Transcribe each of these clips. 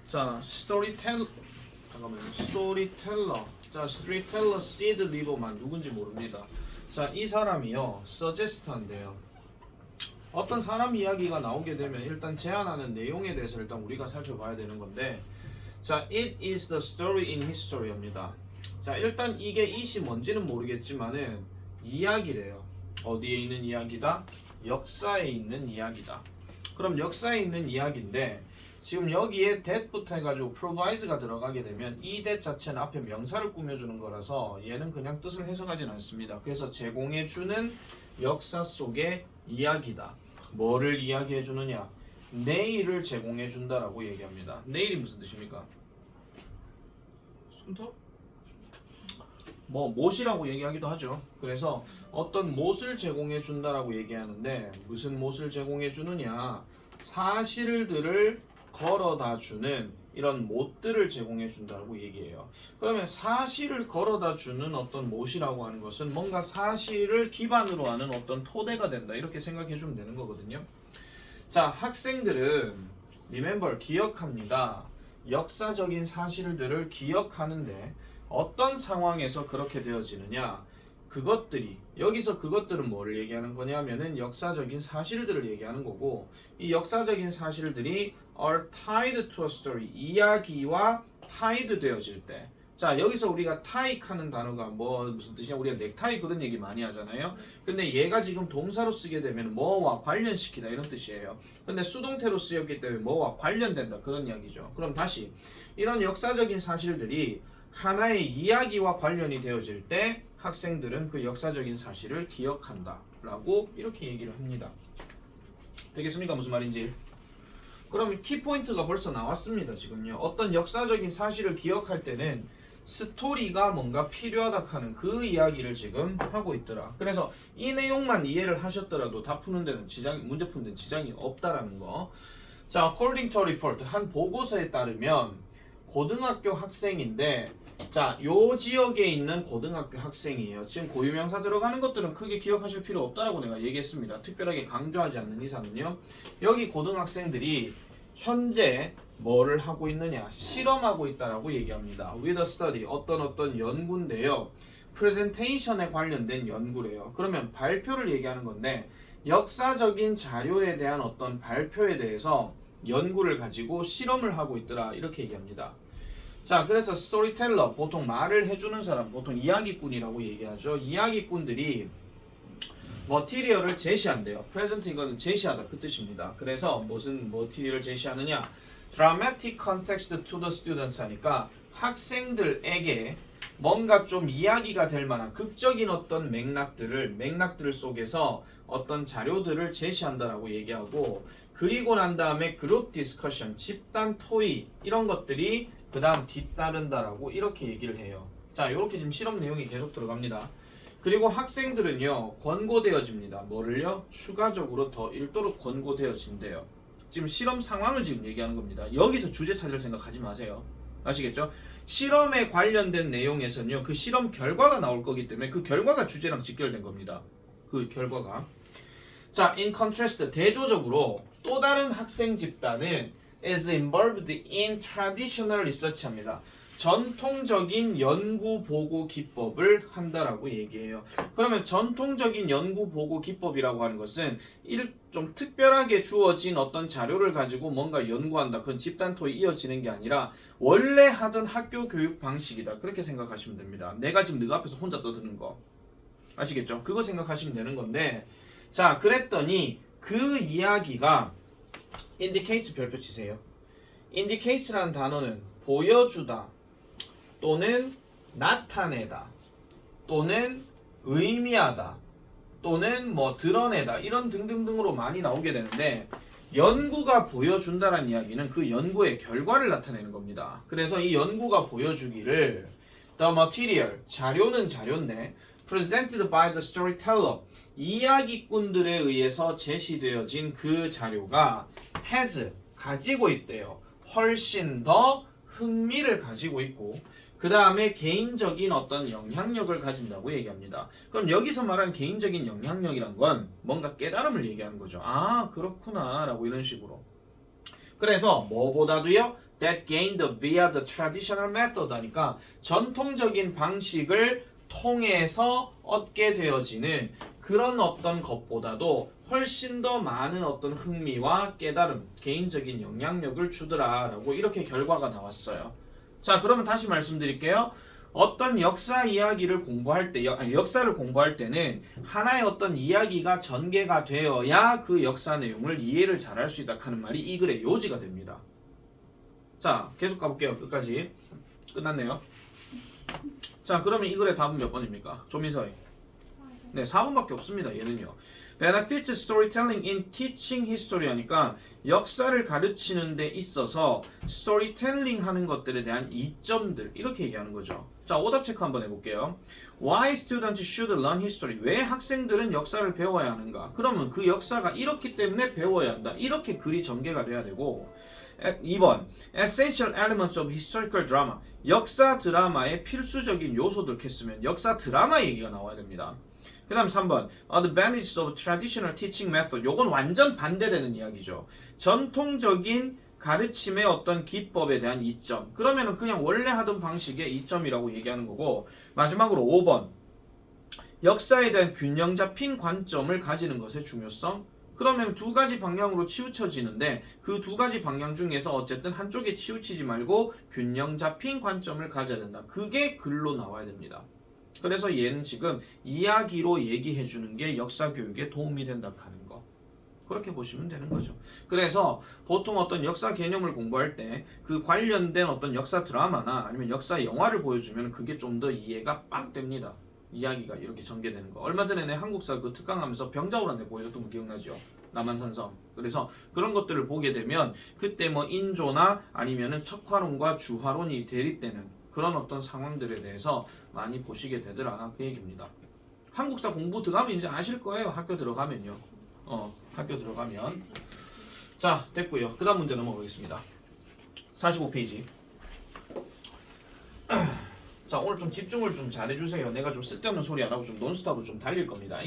자, 스토리텔러. 자, 스토리텔러 시드 리버만 누군지 모릅니다. 자, 이 사람이요, 서제스트한데요. 어떤 사람 이야기가 나오게 되면 일단 제안하는 내용에 대해서 일단 우리가 살펴봐야 되는 건데, 자, it is the story in history입니다. 자, 일단 이게 it이 뭔지는 모르겠지만은 이야기래요. 어디에 있는 이야기다? 역사에 있는 이야기다. 그럼 역사에 있는 이야기인데 지금 여기에 that부터 해가지고 provide가 들어가게 되면 이 that 자체는 앞에 명사를 꾸며주는 거라서 얘는 그냥 뜻을 해석하진 않습니다. 그래서 제공해주는 역사 속의 이야기다. 뭐를 이야기해주느냐? 내일을 제공해준다라고 얘기합니다. 내일이 무슨 뜻입니까? 손톱? 뭐 못이라고 얘기하기도 하죠. 그래서 어떤 못을 제공해 준다라고 얘기하는데 무슨 못을 제공해 주느냐? 사실들을 걸어다 주는 이런 못들을 제공해 준다고 얘기해요. 그러면 사실을 걸어다 주는 어떤 못이라고 하는 것은 뭔가 사실을 기반으로 하는 어떤 토대가 된다. 이렇게 생각해 주면 되는 거거든요. 자, 학생들은 remember 기억합니다. 역사적인 사실들을 기억하는데 어떤 상황에서 그렇게 되어지느냐? 그것들이 여기서 그것들은 뭐를 얘기하는 거냐면은 역사적인 사실들을 얘기하는 거고 이 역사적인 사실들이 are tied to a story 이야기와 tied 되어질 때 자 여기서 우리가 tie하는 단어가 뭐 무슨 뜻이냐 우리가 넥타이 그런 얘기 많이 하잖아요. 근데 얘가 지금 동사로 쓰게 되면 뭐와 관련시키다 이런 뜻이에요. 근데 수동태로 쓰였기 때문에 뭐와 관련된다 그런 이야기죠. 그럼 다시 이런 역사적인 사실들이 하나의 이야기와 관련이 되어질 때 학생들은 그 역사적인 사실을 기억한다 라고 이렇게 얘기를 합니다. 되겠습니까? 무슨 말인지? 그럼 키포인트가 벌써 나왔습니다. 지금요. 어떤 역사적인 사실을 기억할 때는 스토리가 뭔가 필요하다 하는 그 이야기를 지금 하고 있더라. 그래서 이 내용만 이해를 하셨더라도 다 푸는 데는 문제 푸는 데는 지장이 없다라는 거. 자, according to a report 한 보고서에 따르면 고등학교 학생인데 자, 요 지역에 있는 고등학교 학생이에요. 지금 고유명사 들어가는 것들은 크게 기억하실 필요 없다라고 내가 얘기했습니다. 특별하게 강조하지 않는 이상은요. 여기 고등학생들이 현재 뭐를 하고 있느냐? 실험하고 있다라고 얘기합니다. with a study 어떤 연구인데요. presentation에 관련된 연구래요. 그러면 발표를 얘기하는 건데 역사적인 자료에 대한 어떤 발표에 대해서 연구를 가지고 실험을 하고 있더라 이렇게 얘기합니다. 자, 그래서 스토리텔러 보통 말을 해주는 사람 보통 이야기꾼이라고 얘기하죠. 이야기꾼들이 머티리얼을 제시한대요. 프레젠트 이거는 제시하다 그 뜻입니다. 그래서 무슨 머티리얼을 제시하느냐? dramatic context to the students 하니까 학생들에게 뭔가 좀 이야기가 될 만한 극적인 어떤 맥락들을 속에서 어떤 자료들을 제시한다라고 얘기하고 그리고 난 다음에 그룹 디스커션, 집단 토의 이런 것들이 그 다음 뒤따른다라고 이렇게 얘기를 해요. 자, 이렇게 지금 실험 내용이 계속 들어갑니다. 그리고 학생들은요 권고되어집니다. 뭐를요? 추가적으로 더 읽도록 권고되어진대요. 지금 실험 상황을 지금 얘기하는 겁니다. 여기서 주제 찾을 생각하지 마세요. 아시겠죠? 실험에 관련된 내용에서는요 그 실험 결과가 나올 거기 때문에 그 결과가 주제랑 직결된 겁니다. 그 결과가. 자, in contrast 대조적으로 또 다른 학생 집단은 is involved in traditional research 합니다. 전통적인 연구 보고 기법을 한다라고 얘기해요. 그러면 전통적인 연구 보고 기법이라고 하는 것은 좀 특별하게 주어진 어떤 자료를 가지고 뭔가 연구한다. 그건 집단 토의 이어지는 게 아니라 원래 하던 학교 교육 방식이다. 그렇게 생각하시면 됩니다. 내가 지금 너가 앞에서 혼자 떠드는 거. 아시겠죠? 그거 생각하시면 되는 건데 자, 그랬더니 그 이야기가 indicates 별표 치세요. indicates라는 단어는 보여주다 또는 나타내다 또는 의미하다 또는 뭐 드러내다 이런 등등등으로 많이 나오게 되는데 연구가 보여준다라는 이야기는 그 연구의 결과를 나타내는 겁니다. 그래서 이 연구가 보여주기를 the material 자료는 자료인데 presented by the storyteller 이야기꾼들에 의해서 제시되어진 그 자료가 has 가지고 있대요. 훨씬 더 흥미를 가지고 있고 그 다음에 개인적인 어떤 영향력을 가진다고 얘기합니다. 그럼 여기서 말하는 개인적인 영향력이란 건 뭔가 깨달음을 얘기하는 거죠. 아 그렇구나 라고 이런 식으로 그래서 뭐보다도요 that gained via the traditional method 하니까 전통적인 방식을 통해서 얻게 되어지는 그런 어떤 것보다도 훨씬 더 많은 어떤 흥미와 깨달음, 개인적인 영향력을 주더라라고 이렇게 결과가 나왔어요. 자, 그러면 다시 말씀드릴게요. 어떤 역사 이야기를 공부할 때, 역사를 공부할 때는 하나의 어떤 이야기가 전개가 되어야 그 역사 내용을 이해를 잘할 수 있다 하는 말이 이 글의 요지가 됩니다. 자, 계속 가볼게요. 끝까지. 끝났네요. 자, 그러면 이 글의 답은 몇 번입니까? 조민서의. 네, 4번밖에 없습니다. 얘는요. Benefits storytelling in teaching history 하니까 역사를 가르치는 데 있어서 스토리텔링 하는 것들에 대한 이점들 이렇게 얘기하는 거죠. 자, 오답 체크 한번 해볼게요. Why students should learn history? 왜 학생들은 역사를 배워야 하는가? 그러면 그 역사가 이렇기 때문에 배워야 한다. 이렇게 글이 전개가 돼야 되고 2번 Essential elements of historical drama 역사 드라마의 필수적인 요소들 캤으면 역사 드라마 얘기가 나와야 됩니다. 그 다음 3번 Advantages of traditional teaching method 요건 완전 반대되는 이야기죠. 전통적인 가르침의 어떤 기법에 대한 이점 그러면은 그냥 원래 하던 방식의 이점이라고 얘기하는 거고 마지막으로 5번 역사에 대한 균형 잡힌 관점을 가지는 것의 중요성 그러면 두 가지 방향으로 치우쳐지는데 그 두 가지 방향 중에서 어쨌든 한쪽에 치우치지 말고 균형 잡힌 관점을 가져야 된다. 그게 글로 나와야 됩니다. 그래서 얘는 지금 이야기로 얘기해 주는 게 역사 교육에 도움이 된다 하는 거. 그렇게 보시면 되는 거죠. 그래서 보통 어떤 역사 개념을 공부할 때 그 관련된 어떤 역사 드라마나 아니면 역사 영화를 보여주면 그게 좀 더 이해가 빡 됩니다. 이야기가 이렇게 전개되는 거. 얼마 전에 내 한국사 그 특강하면서 병자호란대 보여줬던 거 기억나죠? 남한산성. 그래서 그런 것들을 보게 되면 그때 뭐 인조나 아니면은 척화론과 주화론이 대립되는 그런 어떤 상황들에 대해서 많이 보시게 되더라 그 얘기입니다. 한국사 공부 들어가면 이제 아실 거예요. 학교 들어가면요. 학교 들어가면. 자, 됐고요. 그 다음 문제 넘어가겠습니다. 45페이지. 자, 오늘 좀 집중을 좀 잘해주세요. 내가 좀 쓸데없는 소리 안 하고 좀 논스톱으로 좀 달릴 겁니다.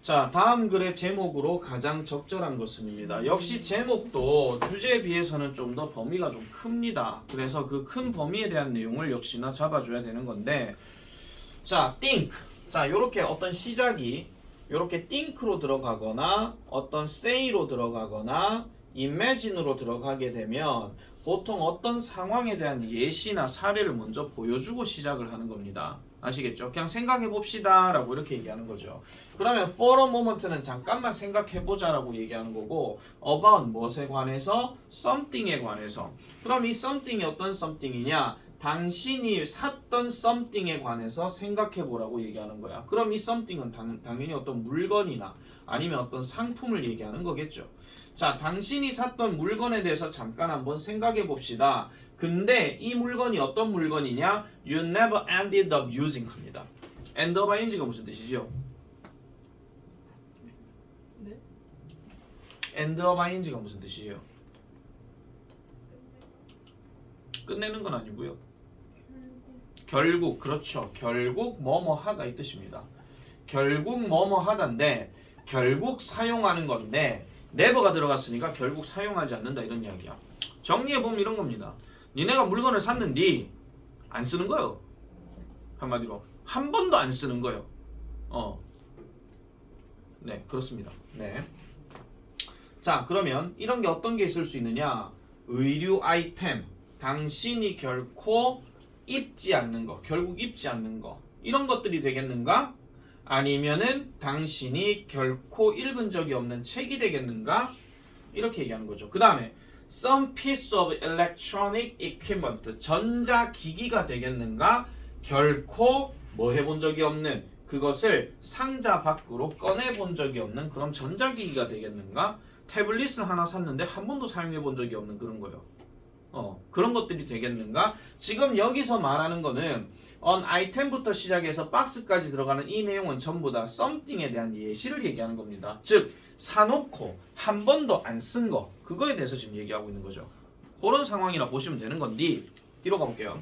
자, 다음 글의 제목으로 가장 적절한 것은입니다. 역시 제목도 주제에 비해서는 좀 더 범위가 좀 큽니다. 그래서 그 큰 범위에 대한 내용을 역시나 잡아줘야 되는 건데 자, think. 자, 요렇게 어떤 시작이 요렇게 think로 들어가거나 어떤 say로 들어가거나 imagine으로 들어가게 되면 보통 어떤 상황에 대한 예시나 사례를 먼저 보여주고 시작을 하는 겁니다. 아시겠죠? 그냥 생각해 봅시다 라고 이렇게 얘기하는 거죠. 그러면 for a moment는 잠깐만 생각해 보자라고 얘기하는 거고 about 무엇에 관해서? something에 관해서. 그럼 이 something이 어떤 something이냐? 당신이 샀던 something에 관해서 생각해 보라고 얘기하는 거야. 그럼 이 something은 당연히 어떤 물건이나 아니면 어떤 상품을 얘기하는 거겠죠. 자, 당신이 샀던 물건에 대해서 잠깐 한번 생각해 봅시다. 근데 이 물건이 어떤 물건이냐? You never ended up using 합니다. end up ing가 무슨 뜻이죠? 네? end up ing가 무슨 뜻이에요? 끝내는 건 아니고요. 결국, 그렇죠. 결국 뭐뭐 하다 이 뜻입니다. 결국 뭐뭐 하다인데 결국 사용하는 건데 never가 들어갔으니까 결국 사용하지 않는다 이런 이야기야. 정리해보면 이런 겁니다. 니네가 물건을 샀는데 안 쓰는 거요. 한마디로 한 번도 안 쓰는 거요. 네, 그렇습니다. 네. 자, 그러면 이런 게 어떤 게 있을 수 있느냐? 의류 아이템. 당신이 결코 입지 않는 거, 결국 입지 않는 거. 이런 것들이 되겠는가? 아니면은 당신이 결코 읽은 적이 없는 책이 되겠는가? 이렇게 얘기하는 거죠. 그 다음에 some piece of electronic equipment 전자기기가 되겠는가? 결코 뭐 해본 적이 없는 그것을 상자 밖으로 꺼내본 적이 없는 그런 전자기기가 되겠는가? 태블릿을 하나 샀는데 한 번도 사용해 본 적이 없는 그런 거예요. 그런 것들이 되겠는가? 지금 여기서 말하는 거는 아이템부터 시작해서 박스까지 들어가는 이 내용은 전부 다 something에 대한 예시를 얘기하는 겁니다. 즉 사놓고 한 번도 안 쓴 거 그거에 대해서 지금 얘기하고 있는 거죠. 그런 상황이라 보시면 되는 건데 뒤로 가볼게요.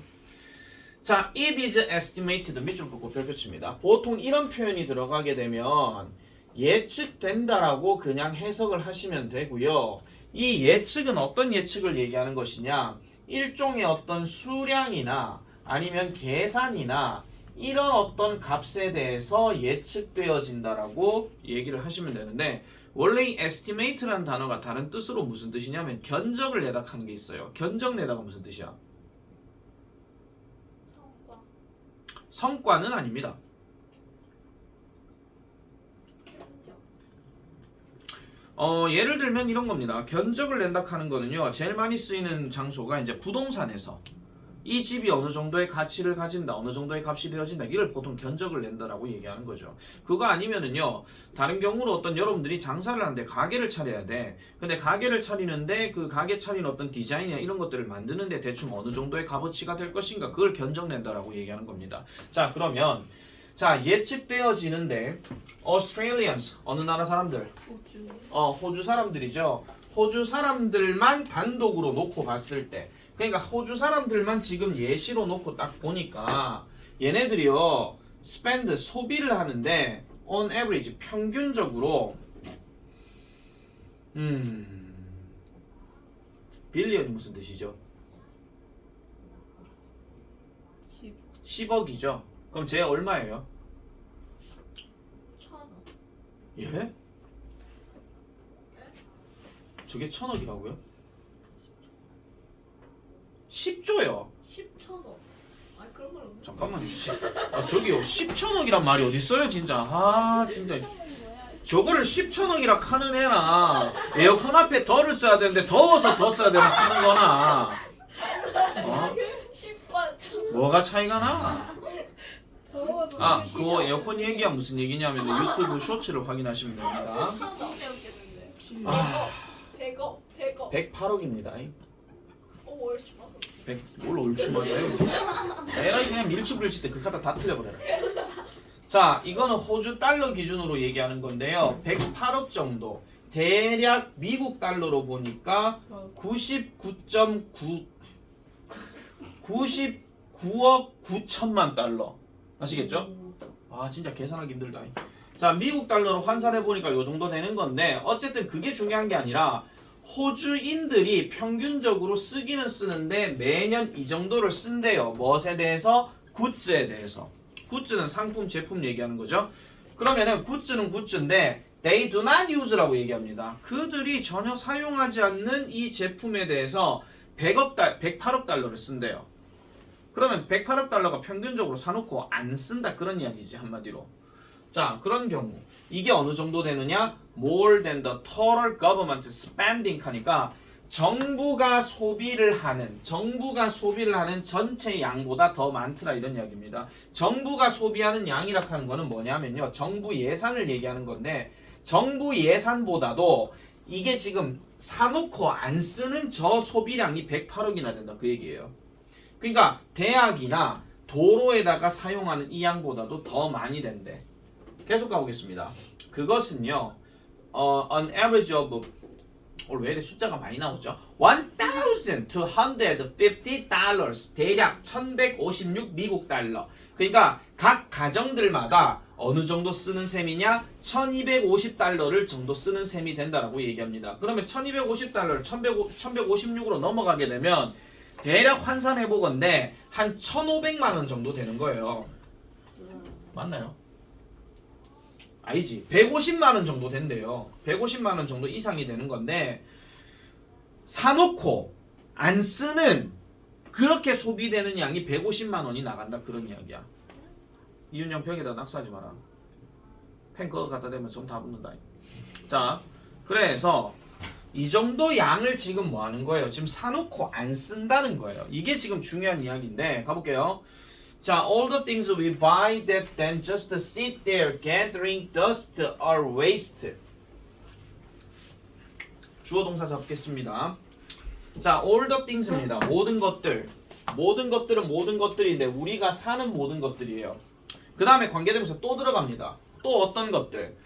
자, it is estimated 밑줄 긋고 별표 칩니다. 보통 이런 표현이 들어가게 되면 예측된다라고 그냥 해석을 하시면 되고요. 이 예측은 어떤 예측을 얘기하는 것이냐? 일종의 어떤 수량이나 아니면 계산이나 이런 어떤 값에 대해서 예측되어진다라고 얘기를 하시면 되는데, 원래 이 estimate라는 단어가 다른 뜻으로 무슨 뜻이냐면 견적을 내다 하는 게 있어요. 견적 내다가 무슨 뜻이야? 성과는 아닙니다. 예를 들면 이런 겁니다. 견적을 낸다 하는 거는요, 제일 많이 쓰이는 장소가 이제 부동산에서 이 집이 어느 정도의 가치를 가진다, 어느 정도의 값이 되어진다, 이걸 보통 견적을 낸다라고 얘기하는 거죠. 그거 아니면은요, 다른 경우로 어떤 여러분들이 장사를 하는데 가게를 차려야 돼. 근데 가게를 차리는데 그 가게 차린 어떤 디자인이나 이런 것들을 만드는데 대충 어느 정도의 값어치가 될 것인가, 그걸 견적 낸다라고 얘기하는 겁니다. 자, 그러면 자, 예측되어지는데 Australians, 어느 나라 사람들? 호주 사람들이죠. 호주 사람들만 단독으로 놓고 봤을 때, 그러니까 호주 사람들만 지금 예시로 놓고 딱 보니까 얘네들이요, spend, 소비를 하는데 on average, 평균적으로 빌리언이 무슨 뜻이죠? 10억이죠. 그럼 쟤 얼마예요? 1,000원. 예? 저게 1,000억이라고요? 10조요. 10,000원. 아 그런 말 없네. 잠깐만요. 저기요, 10,000억이란 말이 어딨어요 진짜. 아 진짜 10,000원이 뭐야? 저거를 10,000억이라 카는 애나 에어컨 앞에 덜을 써야 되는데 더워서 더 써야 되는 카는 거나, 어? 10만 1,000원. 뭐가 차이가 나? 더워서. 아, 그거 에어컨 얘기가 무슨 얘기냐면 유튜브 쇼츠를 확인하시면 됩니다. 진짜 웃겠는데. 아. 100억. 100억. 108억입니다. 얼추 맞아. 100, 뭘 얼추맞아요? 에라이 그냥 밀치불치 때 그 카드 다 틀려버려라. 자, 이거는 호주 달러 기준으로 얘기하는 건데요. 108억 정도. 대략 미국 달러로 보니까 99.9 99억 9천만 달러. 아시겠죠? 아, 진짜 계산하기 힘들다. 자, 미국 달러로 환산해 보니까 요 정도 되는 건데, 어쨌든 그게 중요한 게 아니라 호주인들이 평균적으로 쓰기는 쓰는데 매년 이 정도를 쓴대요. 무엇에 대해서? 굿즈에 대해서. 굿즈는 상품, 제품 얘기하는 거죠. 그러면은 굿즈는 굿즈인데 they do not use라고 얘기합니다. 그들이 전혀 사용하지 않는 이 제품에 대해서 108억 달러를 쓴대요. 그러면 108억 달러가 평균적으로 사놓고 안 쓴다, 그런 이야기지, 한마디로. 자, 그런 경우 이게 어느 정도 되느냐? More than the total government spending 하니까 정부가 소비를 하는 전체 양보다 더 많더라, 이런 이야기입니다. 정부가 소비하는 양이라 하는 거는 뭐냐면요, 정부 예산을 얘기하는 건데, 정부 예산보다도 이게 지금 사놓고 안 쓰는 저 소비량이 108억이나 된다, 그 얘기예요. 그러니까 대학이나 도로에다가 사용하는 이 양보다도 더 많이 된대. 계속 가보겠습니다. 그것은요, on average of, 오늘 왜 이렇게 숫자가 많이 나오죠? $1,250 대략 1156 미국 달러. 그러니까 각 가정들마다 어느 정도 쓰는 셈이냐? 1250달러를 정도 쓰는 셈이 된다라고 얘기합니다. 그러면 1250달러를 1156으로 넘어가게 되면 대략 환산해 보건데 한 1,500만 원 정도 되는 거예요. 맞나요? 아니지. 150만 원 정도 된대요. 150만 원 정도 이상이 되는 건데, 사놓고 안 쓰는, 그렇게 소비되는 양이 150만 원이 나간다, 그런 이야기야. 이윤영 벽에다 낙서하지 마라. 펜 그거 갖다 대면 좀 다 붙는다. 자, 그래서 이 정도 양을 지금 뭐 하는 거예요? 지금 사놓고 안 쓴다는 거예요. 이게 지금 중요한 이야기인데, 가볼게요. 자, all the things we buy that then just sit there gathering dust or waste. 주어 동사 잡겠습니다. 자, all the things입니다. 모든 것들. 모든 것들은 모든 것들인데 우리가 사는 모든 것들이에요. 그 다음에 관계대명사 또 들어갑니다. 또 어떤 것들.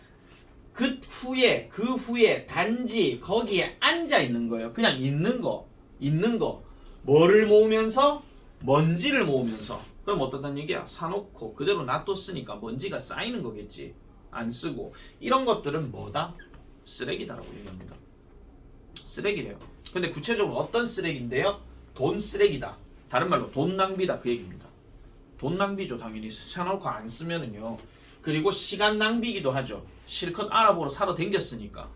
그 후에 단지 거기에 앉아 있는 거예요. 그냥 있는 거. 뭐를 모으면서? 먼지를 모으면서. 그럼 어떻다는 얘기야? 사놓고 그대로 놔뒀으니까 먼지가 쌓이는 거겠지. 안 쓰고. 이런 것들은 뭐다? 쓰레기다라고 얘기합니다. 쓰레기래요. 근데 구체적으로 어떤 쓰레기인데요? 돈 쓰레기다. 다른 말로 돈 낭비다 그 얘기입니다. 돈 낭비죠 당연히. 사놓고 안 쓰면은요. 그리고 시간 낭비기도 하죠. 실컷 알아보러 사러 댕겼으니까.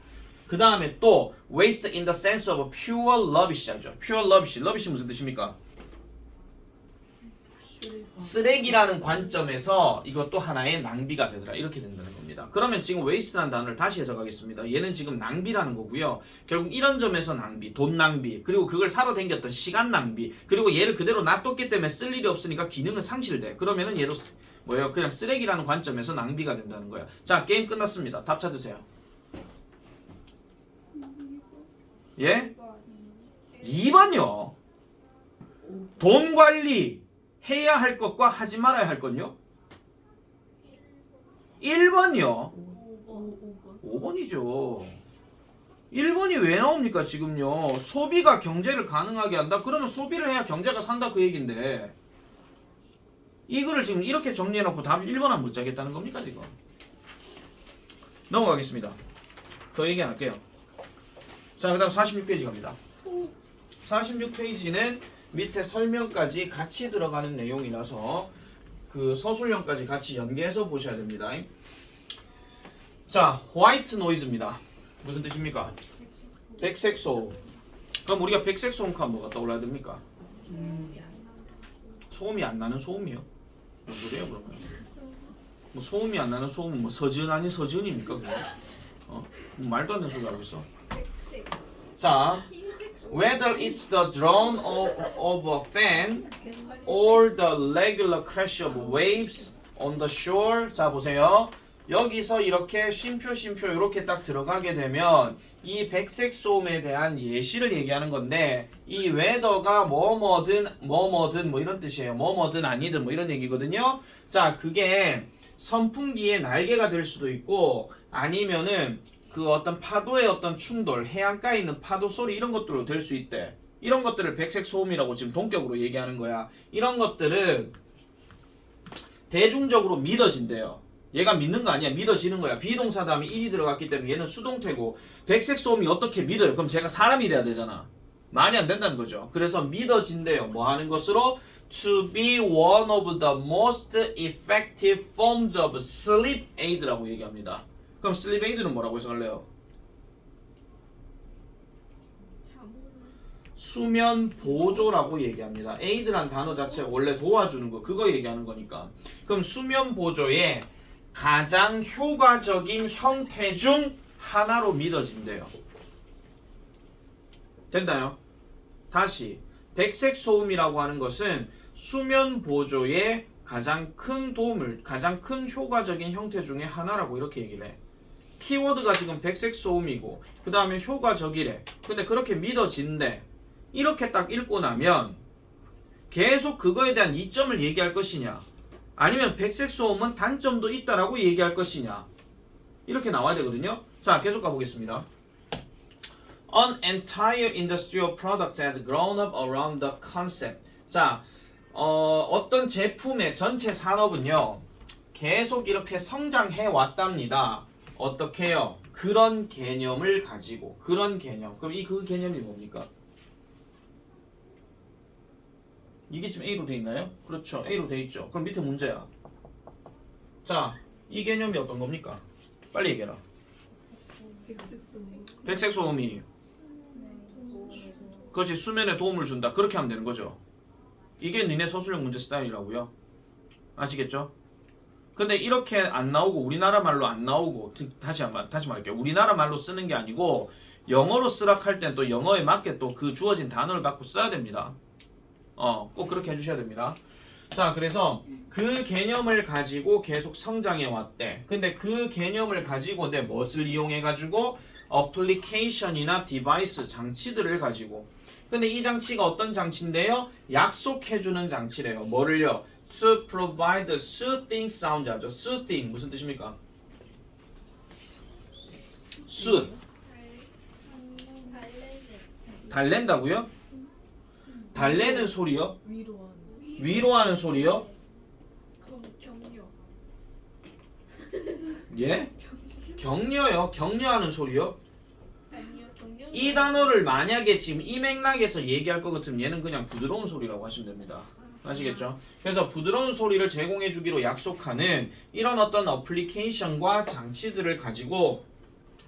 그 다음에 또 waste in the sense of pure rubbish 하죠. pure rubbish. rubbish 무슨 뜻입니까? 쓰레기라는 관점에서 이것도 하나의 낭비가 되더라. 이렇게 된다는 겁니다. 그러면 지금 waste라는 단어를 다시 해석하겠습니다. 얘는 지금 낭비라는 거고요. 결국 이런 점에서 낭비, 돈 낭비, 그리고 그걸 사러 댕겼던 시간 낭비, 그리고 얘를 그대로 놔뒀기 때문에 쓸 일이 없으니까 기능은 상실돼. 그러면은 얘도 뭐예요? 그냥 쓰레기라는 관점에서 낭비가 된다는 거야. 자, 게임 끝났습니다. 답 찾으세요. 예? 2번요. 돈 관리 해야 할 것과 하지 말아야 할 건요? 1번요. 5번이죠. 1번이 왜 나옵니까 지금요? 소비가 경제를 가능하게 한다? 그러면 소비를 해야 경제가 산다 그 얘기인데 이거를 지금 이렇게 정리해놓고 답 1번 안 못 짜겠다는 겁니까 지금? 넘어가겠습니다. 더 얘기 안 할게요. 자, 그 다음 46페이지 갑니다. 46페이지는 밑에 설명까지 같이 들어가는 내용이라서 그 서술형까지 같이 연계해서 보셔야 됩니다. 자, 화이트 노이즈입니다. 무슨 뜻입니까? 백색 소음. 그럼 우리가 백색 소음 하면 뭐가 떠올라야 됩니까? 소음이 안 나는 소음이요? 뭔 소리예요 그러면? 뭐 소음이 안 나는 소음은 뭐 서지은 아닌 서지은입니까 그거? 뭐 말도 안 되는 소리 하고 있어. 자, whether it's the drone of a fan or the regular crash of waves on the shore. 자, 보세요. 여기서 이렇게 쉼표 이렇게 딱 들어가게 되면 이 백색 소음에 대한 예시를 얘기하는 건데 이 weather가 뭐뭐든 뭐 이런 뜻이에요. 뭐뭐든 아니든 뭐 이런 얘기거든요. 자, 그게 선풍기의 날개가 될 수도 있고 아니면은 그 어떤 파도의 어떤 충돌, 해안가에 있는 파도 소리 이런 것들로 될 수 있대. 이런 것들을 백색 소음이라고 지금 동격으로 얘기하는 거야. 이런 것들은 대중적으로 믿어진대요. 얘가 믿는 거 아니야. 믿어지는 거야. 비동사 다음에 일이 들어갔기 때문에 얘는 수동태고 백색 소음이 어떻게 믿어요? 그럼 제가 사람이 돼야 되잖아. 말이 안 된다는 거죠. 그래서 믿어진대요. 뭐 하는 것으로? To be one of the most effective forms of sleep aid라고 얘기합니다. 그럼 sleep aid는 뭐라고 해석할래요? 수면 보조라고 얘기합니다. aid란 단어 자체가 원래 도와주는 거 그거 얘기하는 거니까. 그럼 수면 보조의 가장 효과적인 형태 중 하나로 믿어진대요. 됐나요? 다시 백색 소음이라고 하는 것은 수면 보조의 가장 큰 도움을 가장 큰 효과적인 형태 중에 하나라고 이렇게 얘기를 해. 키워드가 지금 백색 소음이고 그 다음에 효과적이래. 근데 그렇게 믿어진대. 이렇게 딱 읽고 나면 계속 그거에 대한 이점을 얘기할 것이냐 아니면 백색 소음은 단점도 있다라고 얘기할 것이냐 이렇게 나와야 되거든요. 자, 계속 가보겠습니다. An entire industrial product has grown up around the concept. 자, 어떤 제품의 전체 산업은요 계속 이렇게 성장해 왔답니다. 어떻게요? 그런 개념을 가지고 그런 개념. 그럼 그 개념이 뭡니까? 이게 지금 A로 돼 있나요? 그렇죠. A로 돼 있죠. 그럼 밑에 문제야. 자, 이 개념이 어떤 겁니까? 빨리 얘기해라. 백색 소음이 그렇지 수면에 도움을 준다. 그렇게 하면 되는 거죠. 이게 니네 서술형 문제 스타일이라고요. 아시겠죠? 근데 이렇게 안 나오고 우리나라 말로 안 나오고 다시 말할게요. 우리나라 말로 쓰는 게 아니고 영어로 쓰라 할 땐 또 영어에 맞게 또 그 주어진 단어를 갖고 써야 됩니다. 꼭 그렇게 해주셔야 됩니다. 자, 그래서 그 개념을 가지고 계속 성장해 왔대. 근데 그 개념을 가지고 내 무엇을 이용해 가지고 어플리케이션이나 디바이스 장치들을 가지고. 근데 이 장치가 어떤 장치인데요? 약속해주는 장치래요. 뭐를요? To provide soothing sound 하죠. soothing 무슨 뜻입니까? soothe 달랜다고요? 달래는 소리요? 위로하는 소리요? 격려. 예? 격려요? 격려하는 소리요? 아니요, 격려는 이 단어를 만약에 지금 이 맥락에서 얘기할 것 같으면 얘는 그냥 부드러운 소리라고 하시면 됩니다. 아시겠죠? 그래서 부드러운 소리를 제공해 주기로 약속하는 이런 어떤 어플리케이션과 장치들을 가지고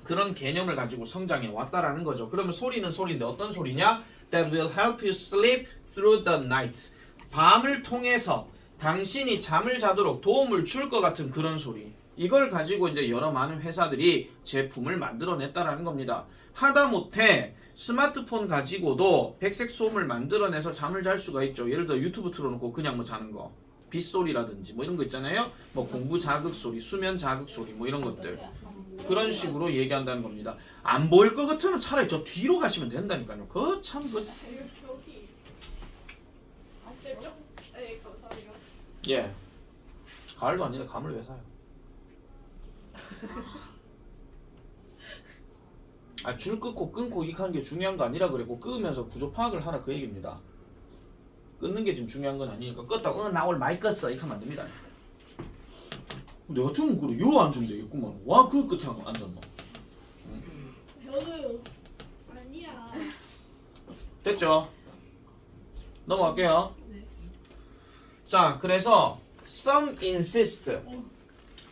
그런 개념을 가지고 성장해 왔다라는 거죠. 그러면 소리는 소리인데 어떤 소리냐? That will help you sleep through the night. 밤을 통해서 당신이 잠을 자도록 도움을 줄 것 같은 그런 소리. 이걸 가지고 이제 여러 많은 회사들이 제품을 만들어냈다라는 겁니다. 하다못해 스마트폰 가지고도 백색 소음을 만들어내서 잠을 잘 수가 있죠. 예를 들어 유튜브 틀어놓고 그냥 뭐 자는 거. 빗소리라든지 뭐 이런 거 있잖아요. 뭐 공부 자극 소리, 수면 자극 소리 뭐 이런 것들. 그런 식으로 얘기한다는 겁니다. 안 보일 것 같으면 차라리 저 뒤로 가시면 된다니까요. 그거 참 그. 저기. 아시죠? 네, 감사합니다. 예. 가을도 아니라 감을 왜 사요? 아, 줄 끊고 이렇게 하는 게 중요한 거 아니라 그랬고 끊으면서 구조 파악을 하라 그 얘기입니다. 끊는 게 지금 중요한 건 아니니까 껐다고 나 오늘 많이 껐어 이렇게 하면 안 됩니다. 내 같으면 그래 요 앉으면 되겠구만. 와 그 끝에 하고 앉았노. 저는 아니야. 됐죠? 넘어갈게요. 네. 자, 그래서 some insist.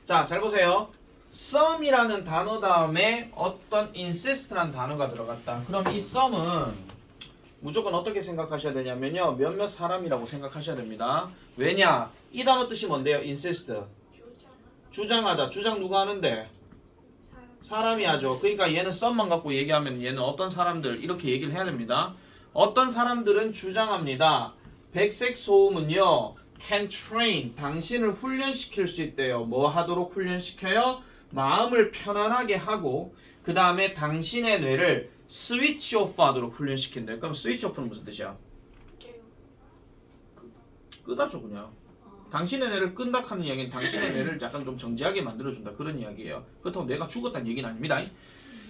자, 잘 보세요. some이라는 단어 다음에 어떤 insist라는 단어가 들어갔다. 그럼 이 some은 무조건 어떻게 생각하셔야 되냐면요. 몇몇 사람이라고 생각하셔야 됩니다. 왜냐? 이 단어 뜻이 뭔데요? insist. 주장하다. 주장 누가 하는데? 사람이 하죠. 그러니까 얘는 some만 갖고 얘기하면 얘는 어떤 사람들 이렇게 얘기를 해야 됩니다. 어떤 사람들은 주장합니다. 백색 소음은요. can train. 당신을 훈련시킬 수 있대요. 뭐 하도록 훈련시켜요? 마음을 편안하게 하고 그 다음에 당신의 뇌를 스위치 오프 하도록 훈련시킨대요. 그럼 스위치 오프는 무슨 뜻이야? 끄다죠 그냥. 당신의 뇌를 끈다 하는 이야기는 당신의 뇌를 약간 좀 정지하게 만들어준다 그런 이야기예요. 그렇다고 뇌가 죽었다는 얘기는 아닙니다.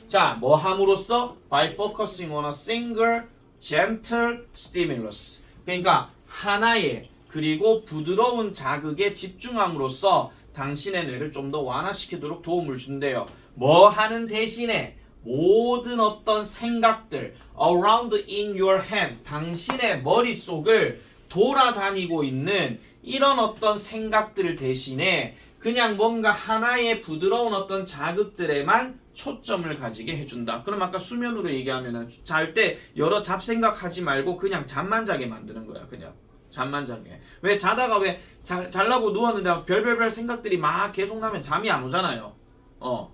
자, 뭐 함으로써? By focusing on a single gentle stimulus. 그러니까 하나의 그리고 부드러운 자극에 집중함으로써 당신의 뇌를 좀 더 완화시키도록 도움을 준대요. 뭐 하는 대신에 모든 어떤 생각들 around in your head 당신의 머릿속을 돌아다니고 있는 이런 어떤 생각들 대신에 그냥 뭔가 하나의 부드러운 어떤 자극들에만 초점을 가지게 해준다. 그럼 아까 수면으로 얘기하면은 잘 때 여러 잡생각하지 말고 그냥 잠만 자게 만드는 거야. 그냥 잠만 자게. 왜 자다가 왜 잘라고 누웠는데 별별별 생각들이 막 계속 나면 잠이 안 오잖아요.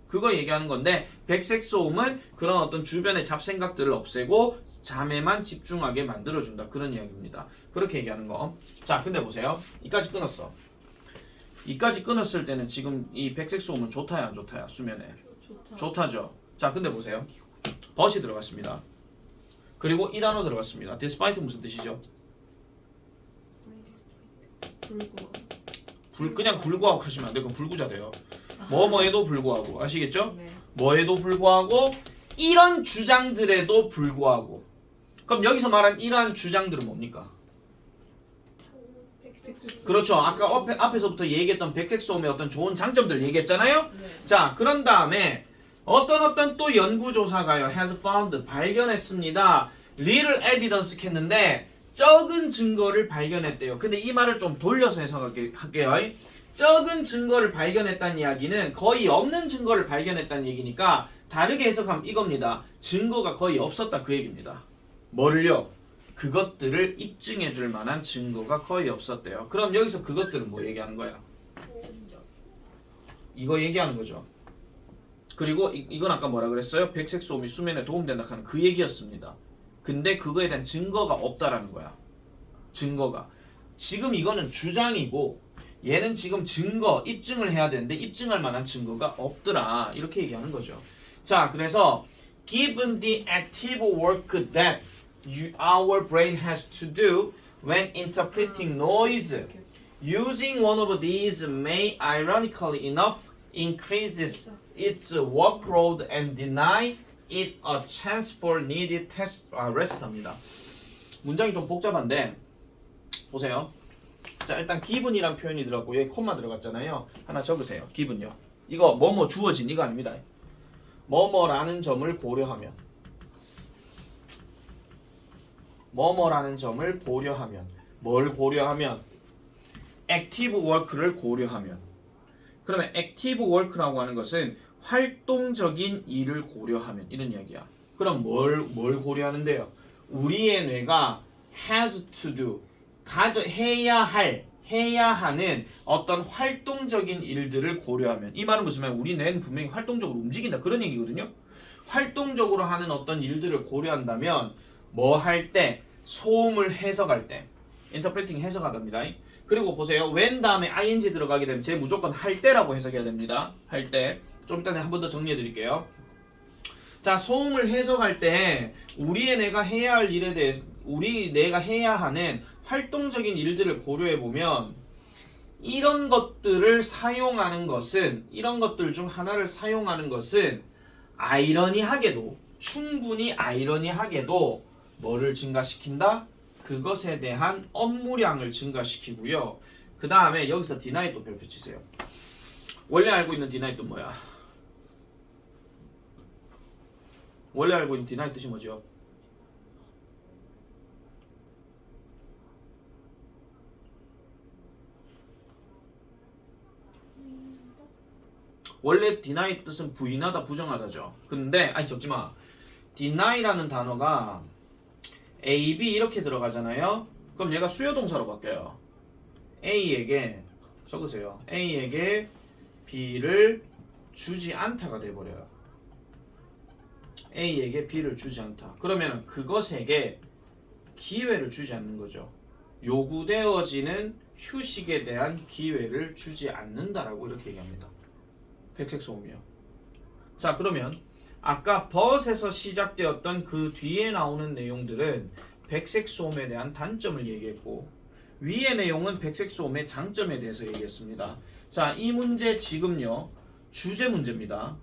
그거 얘기하는 건데 백색 소음은 그런 어떤 주변의 잡생각들을 없애고 잠에만 집중하게 만들어준다. 그런 이야기입니다. 그렇게 얘기하는 거. 자, 근데 보세요. 이까지 끊었어. 이까지 끊었을 때는 지금 이 백색 소음은 좋다야 안 좋다야? 수면에. 좋다죠. 자, 근데 보세요. 벗이 들어갔습니다. 그리고 이 단어 들어갔습니다. despite 무슨 뜻이죠? 그냥 불구하고 하시면 안 돼요. 그럼 불구자 돼요. 뭐뭐에도 불구하고. 아시겠죠? 네. 뭐에도 불구하고 이런 주장들에도 불구하고. 그럼 여기서 말한 이러한 주장들은 뭡니까? 그렇죠. 아까 앞에서부터 얘기했던 백색 소음의 어떤 좋은 장점들 얘기했잖아요. 네. 자, 그런 다음에 어떤 또 연구조사가요 has found 발견했습니다. little evidence 했는데 적은 증거를 발견했대요. 근데 이 말을 좀 돌려서 해석할게요. 적은 증거를 발견했다는 이야기는 거의 없는 증거를 발견했다는 얘기니까 다르게 해석하면 이겁니다. 증거가 거의 없었다 그 얘기입니다. 뭐를요? 그것들을 입증해 줄 만한 증거가 거의 없었대요. 그럼 여기서 그것들은 뭐 얘기하는 거야? 이거 얘기하는 거죠. 그리고 이건 아까 뭐라 그랬어요? 백색 소음이 수면에 도움된다 하는 그 얘기였습니다. 근데 그거에 대한 증거가 없다라는 거야. 증거가. 지금 이거는 주장이고 얘는 지금 증거, 입증을 해야 되는데 입증할 만한 증거가 없더라. 이렇게 얘기하는 거죠. 자, 그래서 given the active work that our brain has to do when interpreting noise, using one of these may ironically enough increases its workload and deny it a chance for needed rest입니다. 문장이 좀 복잡한데 보세요. 자, 일단 given이란 표현이 들어갔고 여기 콤마 들어갔잖아요. 하나 적으세요. given요. 이거 뭐뭐 주어진 이거 아닙니다. 뭐뭐라는 점을 고려하면 뭐뭐라는 점을 고려하면 뭘 고려하면 active work를 고려하면 그러면 active work라고 하는 것은 활동적인 일을 고려하면 이런 이야기야. 그럼 뭘 고려하는데요? 우리의 뇌가 has to do 해야 하는 어떤 활동적인 일들을 고려하면 이 말은 무슨 말이야? 우리 뇌는 분명히 활동적으로 움직인다 그런 얘기거든요. 활동적으로 하는 어떤 일들을 고려한다면 뭐 할 때? 소음을 해석할 때 인터프레팅 해석하답니다. 그리고 보세요. when 다음에 ing 들어가게 되면 제 무조건 할 때라고 해석해야 됩니다. 할 때. 좀 이따 한 번 더 정리해 드릴게요. 자, 소음을 해석할 때 우리의 뇌가 해야 할 일에 대해서 우리 뇌가 해야 하는 활동적인 일들을 고려해 보면 이런 것들을 사용하는 것은 이런 것들 중 하나를 사용하는 것은 아이러니하게도 충분히 아이러니하게도 뭐를 증가시킨다? 그것에 대한 업무량을 증가시키고요. 그 다음에 여기서 deny 또 별표 치세요. 원래 알고 있는 deny 또 뭐야? 원래 알고 있는 deny 뜻이 뭐죠? 원래 deny 뜻은 부인하다, 부정하다죠. 근데 아니 적지마. deny라는 단어가 A, B 이렇게 들어가잖아요. 그럼 얘가 수요동사로 바뀌어요. A에게 적으세요. A에게 B를 주지 않다가 돼버려요. A에게 B를 주지 않다. 그러면 그것에게 기회를 주지 않는 거죠. 요구되어지는 휴식에 대한 기회를 주지 않는다라고 이렇게 얘기합니다. 백색 소음이요. 자, 그러면 아까 but에서 시작되었던 그 뒤에 나오는 내용들은 백색 소음에 대한 단점을 얘기했고 위의 내용은 백색 소음의 장점에 대해서 얘기했습니다. 자, 이 문제 지금요 주제 문제입니다.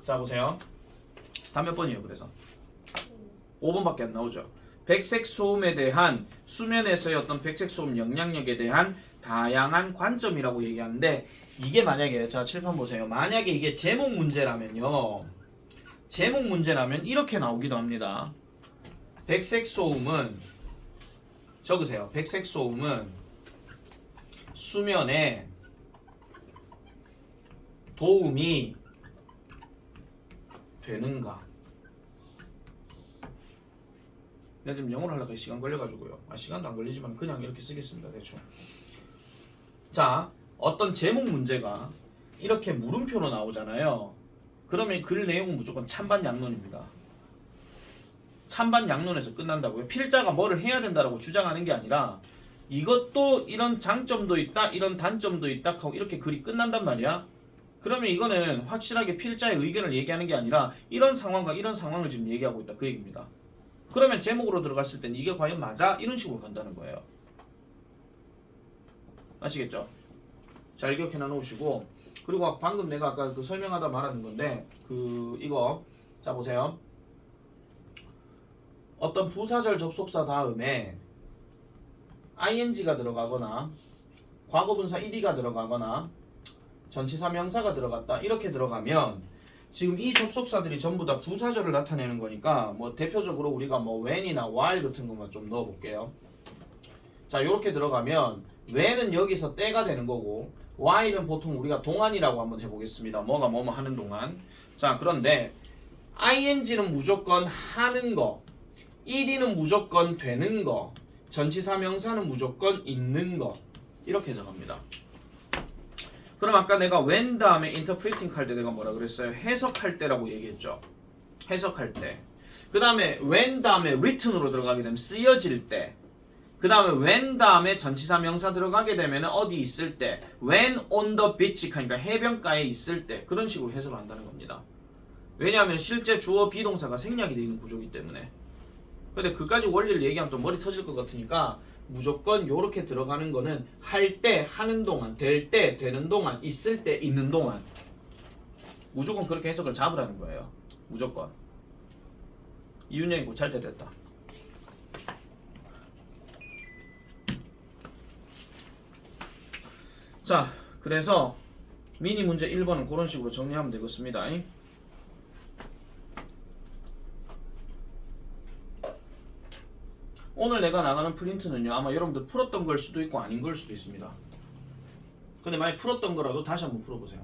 자, 보세요. 다 몇 번이에요? 그래서 5번밖에 안 나오죠. 백색 소음에 대한 수면에서의 어떤 백색 소음 영향력에 대한 다양한 관점이라고 얘기하는데 이게 만약에 자 칠판 보세요. 만약에 이게 제목 문제라면요. 제목 문제라면 이렇게 나오기도 합니다. 백색 소음은 적으세요. 백색 소음은 수면에 도움이 되는가? 내가 지금 영어를 하려고 시간 걸려가지고요. 시간도 안 걸리지만 그냥 이렇게 쓰겠습니다. 대충. 자, 어떤 제목 문제가 이렇게 물음표로 나오잖아요. 그러면 글 내용은 무조건 찬반 양론입니다. 찬반 양론에서 끝난다고요. 필자가 뭐를 해야 된다라고 주장하는 게 아니라 이것도 이런 장점도 있다, 이런 단점도 있다 하고 이렇게 글이 끝난단 말이야. 그러면 이거는 확실하게 필자의 의견을 얘기하는 게 아니라 이런 상황과 이런 상황을 지금 얘기하고 있다 그 얘기입니다. 그러면 제목으로 들어갔을 땐 이게 과연 맞아? 이런 식으로 간다는 거예요. 아시겠죠? 잘 기억해 놓으시고 그리고 방금 내가 아까 그 설명하다 말하는 건데 이거 자 보세요. 어떤 부사절 접속사 다음에 ing가 들어가거나 과거분사 ed가 들어가거나 전치사 명사가 들어갔다 이렇게 들어가면 지금 이 접속사들이 전부 다 부사절을 나타내는 거니까 뭐 대표적으로 우리가 뭐 when이나 while 같은 것만 좀 넣어 볼게요. 자, 요렇게 들어가면 when은 여기서 때가 되는 거고 while은 보통 우리가 동안이라고 한번 해보겠습니다. 뭐가 뭐뭐 하는 동안. 자, 그런데 ing는 무조건 하는 거, ed는 무조건 되는 거, 전치사 명사는 무조건 있는 거 이렇게 정합니다. 그럼 아까 내가 when 다음에 interpreting 할 때 내가 뭐라 그랬어요? 해석할 때라고 얘기했죠. 해석할 때. 그 다음에 when 다음에 written으로 들어가게 되면 쓰여질 때. 그 다음에 when 다음에 전치사 명사 들어가게 되면 어디 있을 때. when on the beach 그러니까 해변가에 있을 때. 그런 식으로 해석을 한다는 겁니다. 왜냐하면 실제 주어 비동사가 생략이 되어 있는 구조이기 때문에. 근데 그까지 원리를 얘기하면 좀 머리 터질 것 같으니까 무조건 요렇게 들어가는 거는 할 때 하는 동안, 될 때 되는 동안, 있을 때 있는 동안 무조건 그렇게 해석을 잡으라는 거예요. 무조건. 이윤영이 고찰 때 됐다. 자, 그래서 미니 문제 1번은 그런 식으로 정리하면 되겠습니다. 오늘 내가 나가는 프린트는요 아마 여러분들 풀었던 걸 수도 있고 아닌 걸 수도 있습니다. 근데 만약 풀었던 거라도 다시 한번 풀어보세요.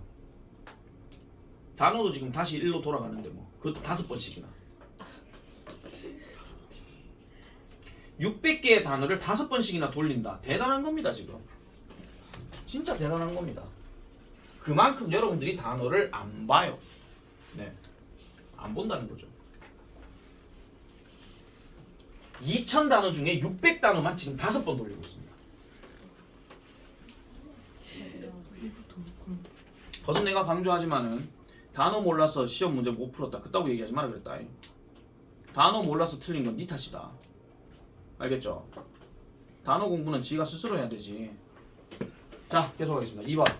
단어도 지금 다시 1로 돌아가는데 뭐 그것도 5번씩이나 600개의 단어를 5번씩이나 돌린다. 대단한 겁니다 지금. 진짜 대단한 겁니다. 그만큼 여러분들이 단어를 안 봐요. 네, 안 본다는 거죠. 2000단어 중에 600단어만 지금 5번 돌리고 있습니다. 거듭 내가 강조하지만은 단어 몰라서 시험 문제 못 풀었다 그따구 얘기하지 마라 그랬다. 단어 몰라서 틀린 건 네 탓이다. 알겠죠? 단어 공부는 지가 스스로 해야 되지. 자, 계속하겠습니다. 2번.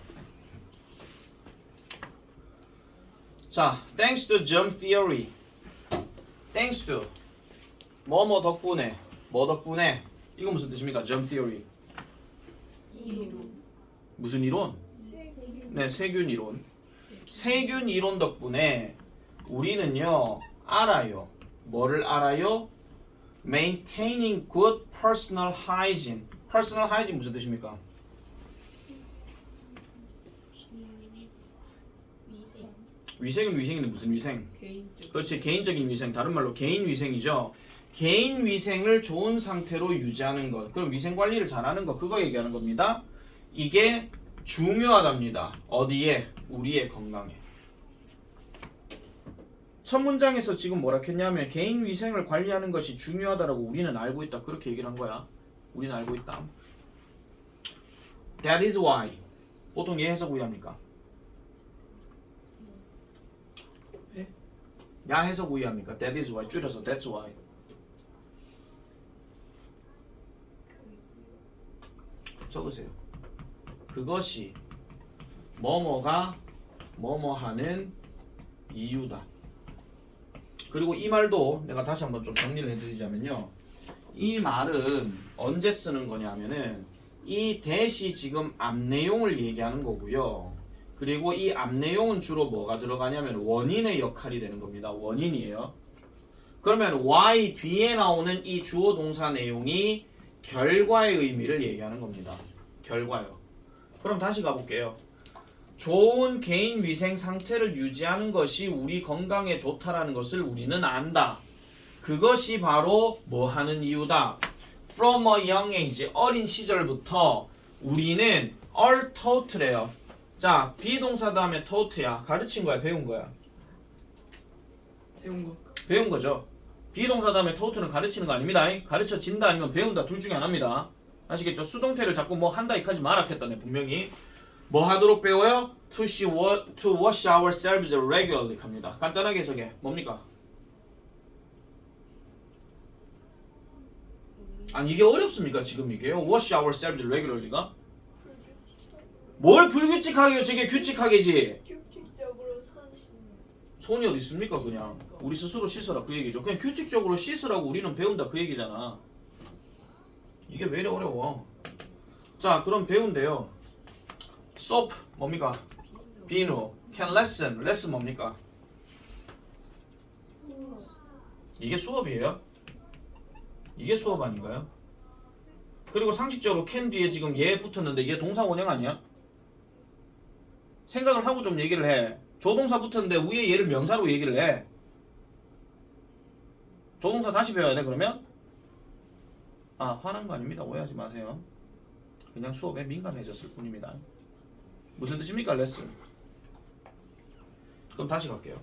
자, thanks to jump theory. thanks to 뭐뭐 덕분에 뭐 덕분에 이거 무슨 뜻입니까? jump theory. 무슨 이론? 네, 세균 이론. 세균 이론 덕분에 우리는요 알아요. 뭐를 알아요? Maintaining good personal hygiene. Personal hygiene 무슨 뜻입니까? 위생은 위생인데 무슨 위생? 그렇지, 개인적인 위생. 다른 말로 개인 위생이죠. 개인 위생을 좋은 상태로 유지하는 것. 그럼 위생 관리를 잘하는 것. 그거 얘기하는 겁니다. 이게 중요하답니다. 어디에? 우리의 건강에. 첫 문장에서 지금 뭐라 했냐면 개인 위생을 관리하는 것이 중요하다라고 우리는 알고 있다. 그렇게 얘기를 한 거야. 우리는 알고 있다. That is why. 보통 얘 해석 왜 합니까? 야 해석 왜 합니까? That is why. 줄여서 that's why. 적으세요. 그것이 뭐뭐가 뭐뭐하는 이유다. 그리고 이 말도 내가 다시 한번 좀 정리를 해드리자면요. 이 말은 언제 쓰는 거냐면은 이 대시 지금 앞 내용을 얘기하는 거고요. 그리고 이 앞 내용은 주로 뭐가 들어가냐면 원인의 역할이 되는 겁니다. 원인이에요. 그러면 why 뒤에 나오는 이 주어 동사 내용이 결과의 의미를 얘기하는 겁니다. 결과요. 그럼 다시 가볼게요. 좋은 개인 위생 상태를 유지하는 것이 우리 건강에 좋다라는 것을 우리는 안다. 그것이 바로 뭐 하는 이유다. From a young age, 어린 시절부터 우리는 are taught래요. 자, 비동사 다음에 taught야. 가르친 거야, 배운 거야? 배운 거죠. 비동사 다음에 taught는 가르치는 거 아닙니다. 가르쳐진다 아니면 배운다 둘 중에 하나입니다. 아시겠죠? 수동태를 자꾸 뭐 한다 이까지 말았겠다네 분명히. 뭐 하도록 배워요? To wash ourselves regularly 합니다. 간단하게 해석해. 뭡니까? 아니 이게 어렵습니까 지금 이게? Wash ourselves regularly가? 뭘 불규칙하게요? 저게 규칙하게지. 규칙적으로 손 씻는. 손이 어디 있습니까 그냥. 우리 스스로 씻어라 그 얘기죠. 그냥 규칙적으로 씻으라고 우리는 배운다 그 얘기잖아. 이게 왜 이래 어려워. 자 그럼 배운대요. soap 뭡니까? 비누. can lesson. lesson 뭡니까? 이게 수업이에요? 이게 수업 아닌가요? 그리고 상식적으로 can 뒤에 지금 얘 붙었는데 얘 동사 원형 아니야? 생각을 하고 좀 얘기를 해. 조동사 붙었는데 위에 얘를 명사로 얘기를 해. 조동사 다시 배워야 돼 그러면? 아 화난 거 아닙니다. 오해하지 마세요. 그냥 수업에 민감해졌을 뿐입니다. 무슨 뜻입니까? 레슨. 그럼 다시 갈게요.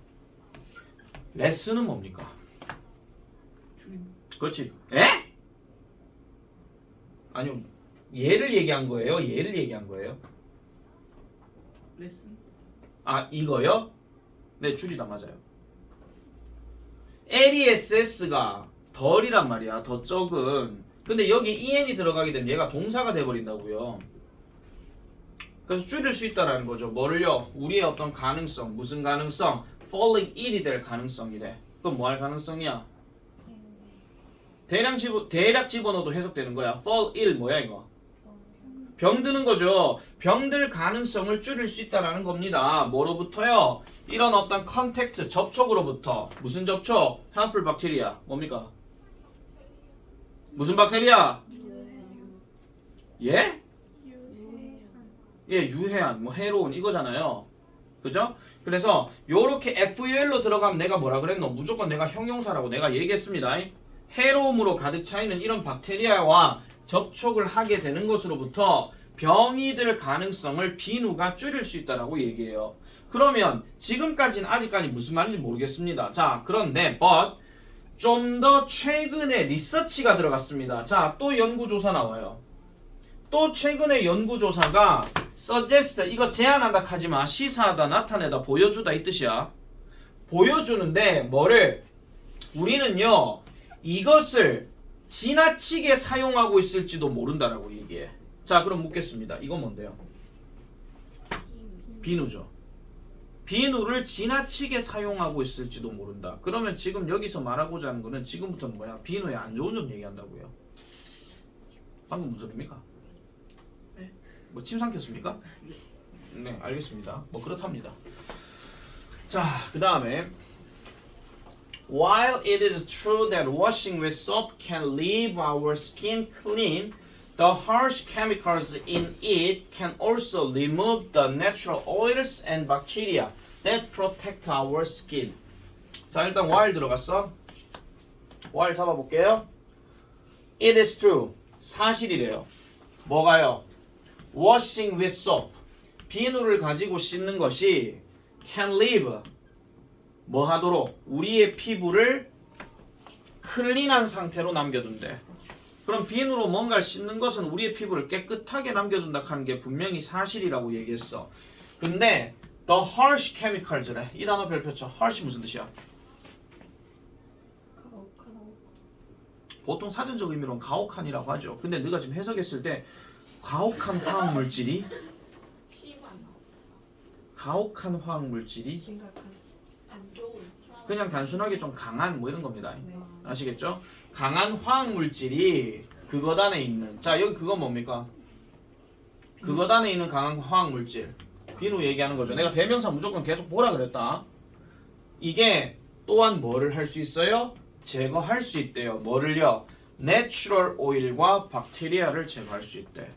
레슨은 뭡니까? 그렇지. 에? 아니요. 얘를 얘기한 거예요? 얘를 얘기한 거예요? 레슨. 아 이거요? 네 줄이다 맞아요. LESS가 덜이란 말이야. 더 적은. 근데 여기 EN이 들어가게 되면 얘가 동사가 돼버린다고요. 그래서 줄일 수 있다라는 거죠. 뭐를요? 우리의 어떤 가능성. 무슨 가능성? falling ill이 될 가능성이래. 그럼 뭐 할 가능성이야? 대략 집어넣어도 해석되는 거야. fall ill 뭐야 이거? 병드는 거죠. 병들 가능성을 줄일 수 있다라는 겁니다. 뭐로부터요? 이런 어떤 컨택트, 접촉으로부터. 무슨 접촉? harmful bacteria. 뭡니까? 무슨 박테리아? 예? 예, 유해한, 뭐 해로운 이거잖아요. 그죠? 그래서 요렇게 FUL로 들어가면 내가 뭐라 그랬노? 무조건 내가 형용사라고 내가 얘기했습니다. 해로움으로 가득 차 있는 이런 박테리아와 접촉을 하게 되는 것으로부터 병이 될 가능성을 비누가 줄일 수 있다라고 얘기해요. 그러면 지금까지는 아직까지 무슨 말인지 모르겠습니다. 자, 그런데 but 좀 더 최근에 리서치가 들어갔습니다. 자, 또 연구조사 나와요. 또 최근에 연구조사가 suggest 이거 제안하다 하지마 시사하다 나타내다 보여주다 이 뜻이야. 보여주는데 뭐를 우리는요 이것을 지나치게 사용하고 있을지도 모른다라고 얘기해. 자 그럼 묻겠습니다. 이건 뭔데요? 비누죠. 비누를 지나치게 사용하고 있을지도 모른다. 그러면 지금 여기서 말하고자 하는 거는 지금부터는 뭐야? 비누의 안 좋은 점 얘기한다고요. 방금 무슨 소리입니까? 뭐 침 삼켰습니까? 네, 알겠습니다. 뭐 그렇답니다. 자, 그 다음에 While it is true that washing with soap can leave our skin clean, the harsh chemicals in it can also remove the natural oils and bacteria that protect our skin. 자, 일단 while 들어갔어. while 잡아볼게요. It is true. 사실이래요. 뭐가요? Washing with soap. 비누를 가지고 씻는 것이 can leave. 뭐 하도록? 우리의 피부를 클린한 상태로 남겨둔대. 그럼 비누로 뭔가를 씻는 것은 우리의 피부를 깨끗하게 남겨둔다 하는 게 분명히 사실이라고 얘기했어. 근데 the harsh chemicals래. 이 단어 별표쳐. harsh 무슨 뜻이야? 보통 사전적 의미로는 가혹한이라고 하죠. 근데 네가 지금 해석했을 때 가혹한 화학물질이 가혹한 화학물질이 안 좋은 그냥 단순하게 좀 강한 뭐 이런 겁니다. 아시겠죠? 강한 화학물질이 그것 안에 있는 자 여기 그건 뭡니까? 그것 안에 있는 강한 화학물질 비누 얘기하는 거죠. 내가 대명사 무조건 계속 보라 그랬다. 이게 또한 뭐를 할 수 있어요? 제거할 수 있대요. 뭐를요? 내추럴 오일과 박테리아를 제거할 수 있대.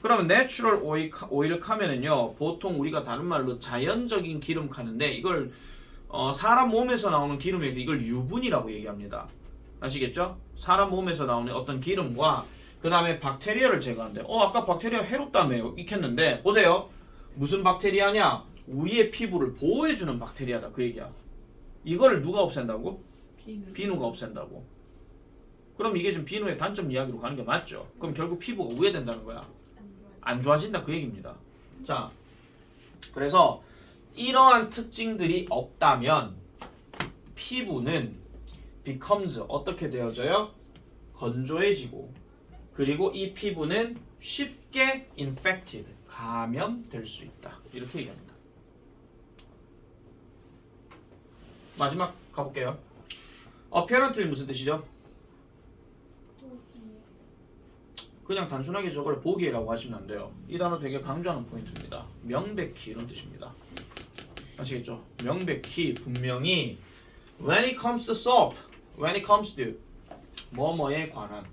그러면 내추럴 오일 카면은요 보통 우리가 다른 말로 자연적인 기름 카는데 이걸 사람 몸에서 나오는 기름에서 이걸 유분이라고 얘기합니다. 아시겠죠? 사람 몸에서 나오는 어떤 기름과 그 다음에 박테리아를 제거한대. 아까 박테리아 해롭다며요. 익혔는데 보세요. 무슨 박테리아냐? 우리의 피부를 보호해주는 박테리아다. 그 얘기야. 이거를 누가 없앤다고? 비누가 없앤다고. 그럼 이게 지금 비누의 단점 이야기로 가는 게 맞죠? 그럼 결국 피부가 우회된다는 거야. 안 좋아진다 그 얘기입니다. 자, 그래서 이러한 특징들이 없다면 피부는 becomes 어떻게 되어져요? 건조해지고 그리고 이 피부는 쉽게 infected 감염될 수 있다. 이렇게 얘기합니다. 마지막 가볼게요. apparently 무슨 뜻이죠? 그냥 단순하게 저걸 보기라고 하시면 안 돼요. 이 단어 되게 강조하는 포인트입니다. 명백히 이런 뜻입니다. 아시겠죠? 명백히 분명히 when it comes to soap, when it comes to 뭐뭐에 관한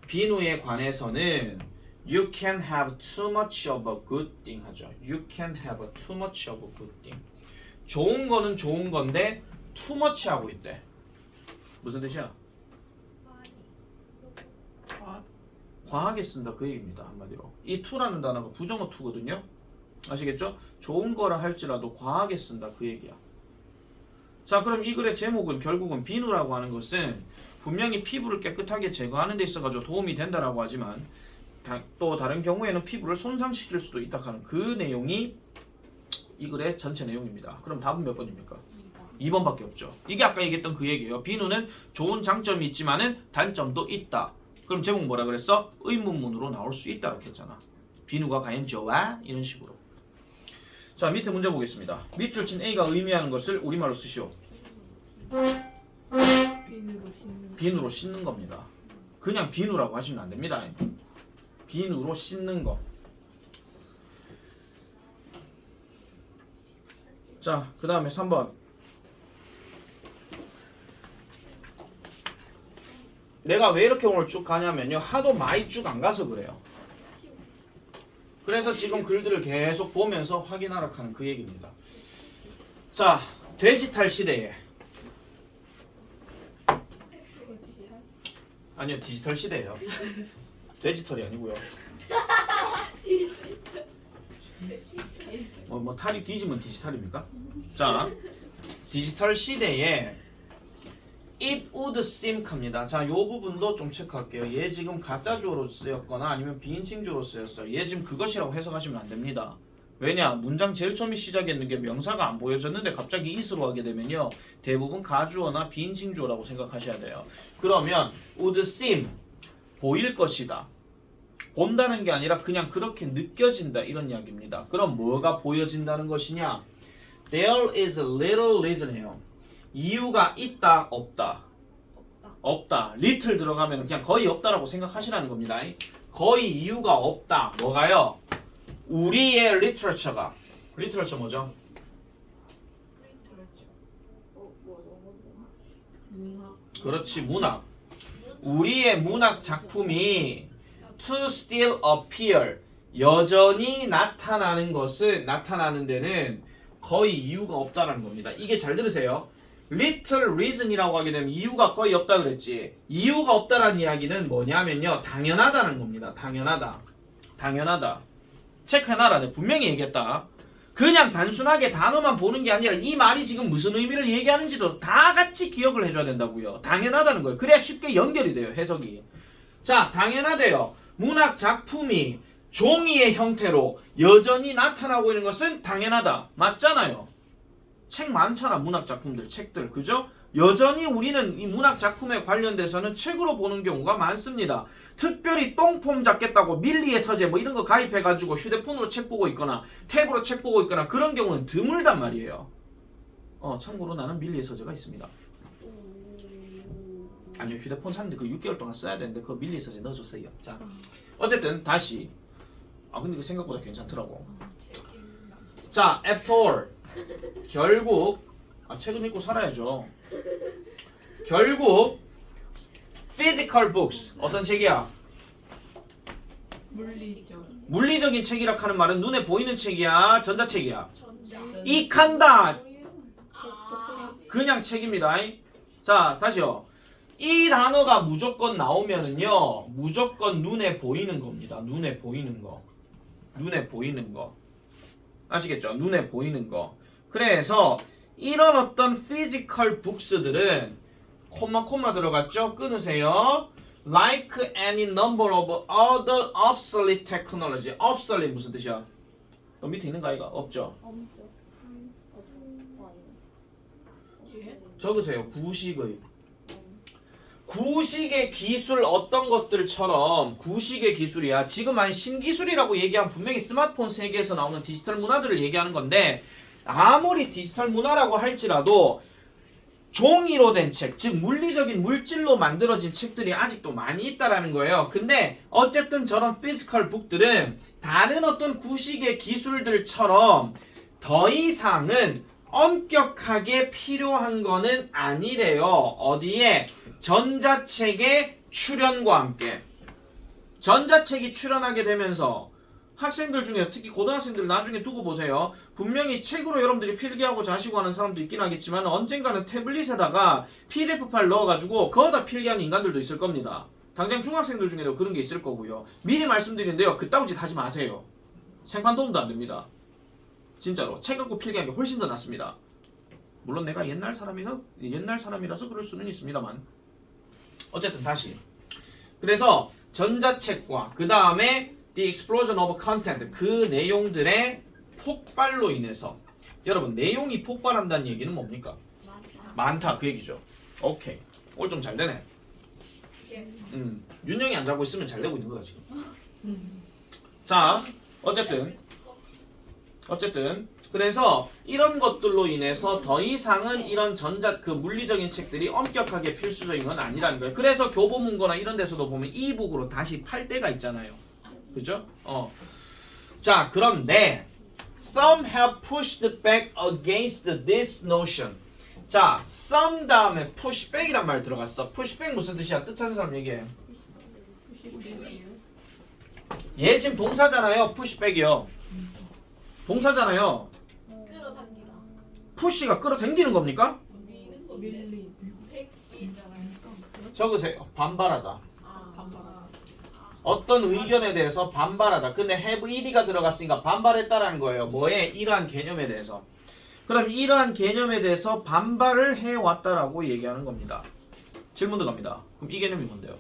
비누에 관해서는 you can have too much of a good thing 하죠. You can have too much of a good thing. 좋은 거는 좋은 건데 too much 하고 있대. 무슨 뜻이야? 과하게 쓴다 그 얘기입니다. 한마디로 이 to라는 단어가 부정어 to거든요. 아시겠죠? 좋은 거라 할지라도 과하게 쓴다 그 얘기야. 자 그럼 이 글의 제목은 결국은 비누라고 하는 것은 분명히 피부를 깨끗하게 제거하는 데 있어가지고 도움이 된다라고 하지만 또 다른 경우에는 피부를 손상시킬 수도 있다 하는 그 내용이 이 글의 전체 내용입니다. 그럼 답은 몇 번입니까? 2번밖에 없죠. 이게 아까 얘기했던 그 얘기예요. 비누는 좋은 장점이 있지만은 단점도 있다. 그럼 제목 뭐라 그랬어? 의문문으로 나올 수 있다 이렇게 했잖아. 비누가 과연 좋아? 이런 식으로. 자 밑에 문제 보겠습니다. 밑줄 친 A가 의미하는 것을 우리말로 쓰시오. 비누로 씻는 겁니다. 그냥 비누라고 하시면 안 됩니다. 비누로 씻는 거. 자 그 다음에 3번 내가 왜 이렇게 오늘 쭉 가냐면요. 하도 많이 쭉 안 가서 그래요. 그래서 지금 글들을 계속 보면서 확인하라 하는 그 얘기입니다. 자, 디지털 시대에 아니요, 디지털 시대예요. 디지털이 아니고요. 뭐 탈이 뒤지면 디지털입니까? 자, 디지털 시대에 it would seem 합니다. 자, 요 부분도 좀 체크할게요. 얘 지금 가짜 주어로 쓰였거나 아니면 비인칭 주어로 쓰였어요. 얘 지금 그것이라고 해석하시면 안 됩니다. 왜냐? 문장 제일 처음에 시작했는 게 명사가 안 보여졌는데 갑자기 it으로 하게 되면요. 대부분 가주어나 비인칭 주어라고 생각하셔야 돼요. 그러면 would seem 보일 것이다. 본다는 게 아니라 그냥 그렇게 느껴진다 이런 이야기입니다. 그럼 뭐가 보여진다는 것이냐? There is little reason이에요. 이유가 있다 없다. 없다. little 들어가면 그냥 거의 없다라고 생각하시라는 겁니다. 거의 이유가 없다. 뭐가요? 우리의 literature가 literature 뭐죠? 문학. 그렇지, 문학. 우리의 문학 작품이 to still appear 여전히 나타나는 것은 나타나는 데는 거의 이유가 없다라는 겁니다. 이게 잘 들으세요. little reason이라고 하게 되면 이유가 거의 없다 그랬지. 이유가 없다라는 이야기는 뭐냐면요. 당연하다는 겁니다. 당연하다. 당연하다. 체크해놔라. 내가 분명히 얘기했다. 그냥 단순하게 단어만 보는 게 아니라 이 말이 지금 무슨 의미를 얘기하는지도 다 같이 기억을 해줘야 된다고요. 당연하다는 거예요. 그래야 쉽게 연결이 돼요. 해석이. 자, 당연하대요. 문학 작품이 종이의 형태로 여전히 나타나고 있는 것은 당연하다. 맞잖아요. 책 많잖아. 문학 작품들, 책들. 그죠? 여전히 우리는 이 문학 작품에 관련돼서는 책으로 보는 경우가 많습니다. 특별히 똥폼 잡겠다고 밀리의 서재 뭐 이런 거 가입해가지고 휴대폰으로 책 보고 있거나 탭으로 책 보고 있거나 그런 경우는 드물단 말이에요. 참고로 나는 밀리의 서재가 있습니다. 아니요, 휴대폰 샀는데 그 6개월 동안 써야 되는데 그거 밀리의 서재 넣어줬어요. 자, 어쨌든 다시. 근데 그 생각보다 괜찮더라고. 자, after all 결국 책은 읽고 살아야죠. 결국 physical books 어떤 책이야? 물리적. 물리적인 책이라 하는 말은 눈에 보이는 책이야? 전자책이야? 전자. 익한다. 그냥 책입니다. 자, 다시요. 이 단어가 무조건 나오면은요. 무조건 눈에 보이는 겁니다. 눈에 보이는 거. 눈에 보이는 거. 아시겠죠? 눈에 보이는 거. 그래서 이런 어떤 physical books들은 콤마 들어갔죠? 끊으세요. Like any number of other obsolete technology. obsolete 무슨 뜻이야? 밑에 있는 거 아이가? 없죠? 뒤에? 적으세요. 구식의 기술 어떤 것들처럼 구식의 기술이야. 지금 아니 신기술이라고 얘기하면 분명히 스마트폰 세계에서 나오는 디지털 문화들을 얘기하는 건데 아무리 디지털 문화라고 할지라도 종이로 된 책, 즉 물리적인 물질로 만들어진 책들이 아직도 많이 있다라는 거예요. 근데 어쨌든 저런 피지컬 북들은 다른 어떤 구식의 기술들처럼 더 이상은 엄격하게 필요한 거는 아니래요. 어디에? 전자책의 출현과 함께. 전자책이 출현하게 되면서 학생들 중에서 특히 고등학생들 나중에 두고 보세요. 분명히 책으로 여러분들이 필기하고 자시고 하는 사람도 있긴 하겠지만 언젠가는 태블릿에다가 PDF 파일 넣어가지고 거기다 필기하는 인간들도 있을 겁니다. 당장 중학생들 중에도 그런 게 있을 거고요. 미리 말씀드리는데요. 그따위 짓 하지 마세요. 생판 도움도 안 됩니다. 진짜로 책 갖고 필기하는 게 훨씬 더 낫습니다. 물론 내가 옛날 사람이라서 그럴 수는 있습니다만 어쨌든 다시 그래서 전자책과 그 다음에 The explosion of content 그 내용들의 폭발로 인해서 여러분 내용이 폭발한다는 얘기는 뭡니까? 많다 그 얘기죠. 오케이 오늘 좀 잘 되네. 윤영이 안 자고 있으면 잘 되고 있는 거다 지금. 자 어쨌든 그래서 이런 것들로 인해서 더 이상은 이런 그 물리적인 책들이 엄격하게 필수적인 건 아니라는 거예요. 그래서 교보문고나 이런 데서도 보면 이북으로 다시 팔 때가 있잖아요. 그죠? 자, 그런데 some have pushed back against this notion. 자, some 다음에 pushback이란 말 들어갔어. pushback 무슨 뜻이야? 뜻 찾는 사람 얘기해. 얘 지금 동사잖아요. pushback이요. 동사잖아요. 끌어당기다. push가 끌어당기는 겁니까? 미는 건데. 밀린. 백이 있잖아요. 적으세요. 반발하다. 아, 반발하다. 어떤 의견에 대해서 반발하다. 근데 have ed가 들어갔으니까 반발했다라는 거예요. 뭐에? 이러한 개념에 대해서. 그럼 이러한 개념에 대해서 반발을 해왔다라고 얘기하는 겁니다. 질문 들어갑니다. 그럼 이 개념이 뭔데요?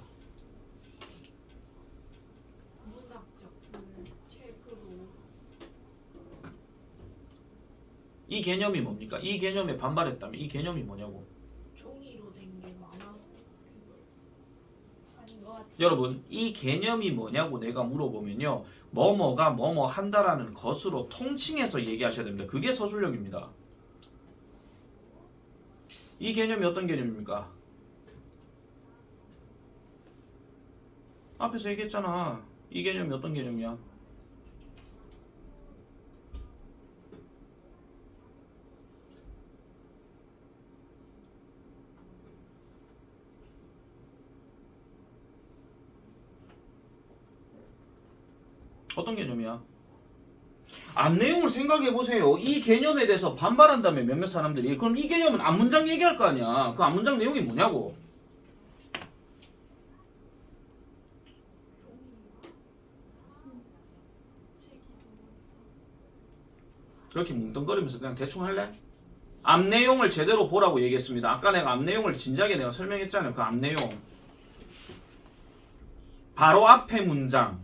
문학 작품을 책으로. 이 개념이 뭡니까? 이 개념에 반발했다면 이 개념이 뭐냐고. 종이로 된 게 많아서 그걸 아닌 것 같아요. 여러분, 이 개념이 뭐냐고 내가 물어보면요. 뭐뭐가 뭐뭐 한다라는 것으로 통칭해서 얘기하셔야 됩니다. 그게 서술형입니다. 이 개념이 어떤 개념입니까? 앞에서 얘기했잖아. 이 개념이 어떤 개념이야? 어떤 개념이야? 앞 내용을 생각해 보세요. 이 개념에 대해서 반발한다면 몇몇 사람들이 그럼 이 개념은 앞 문장 얘기할 거 아니야. 그 앞 문장 내용이 뭐냐고. 그렇게 뭉뚱거리면서 그냥 대충 할래? 앞 내용을 제대로 보라고 얘기했습니다. 아까 내가 앞 내용을 진지하게 내가 설명했잖아요. 그 앞 내용. 바로 앞에 문장.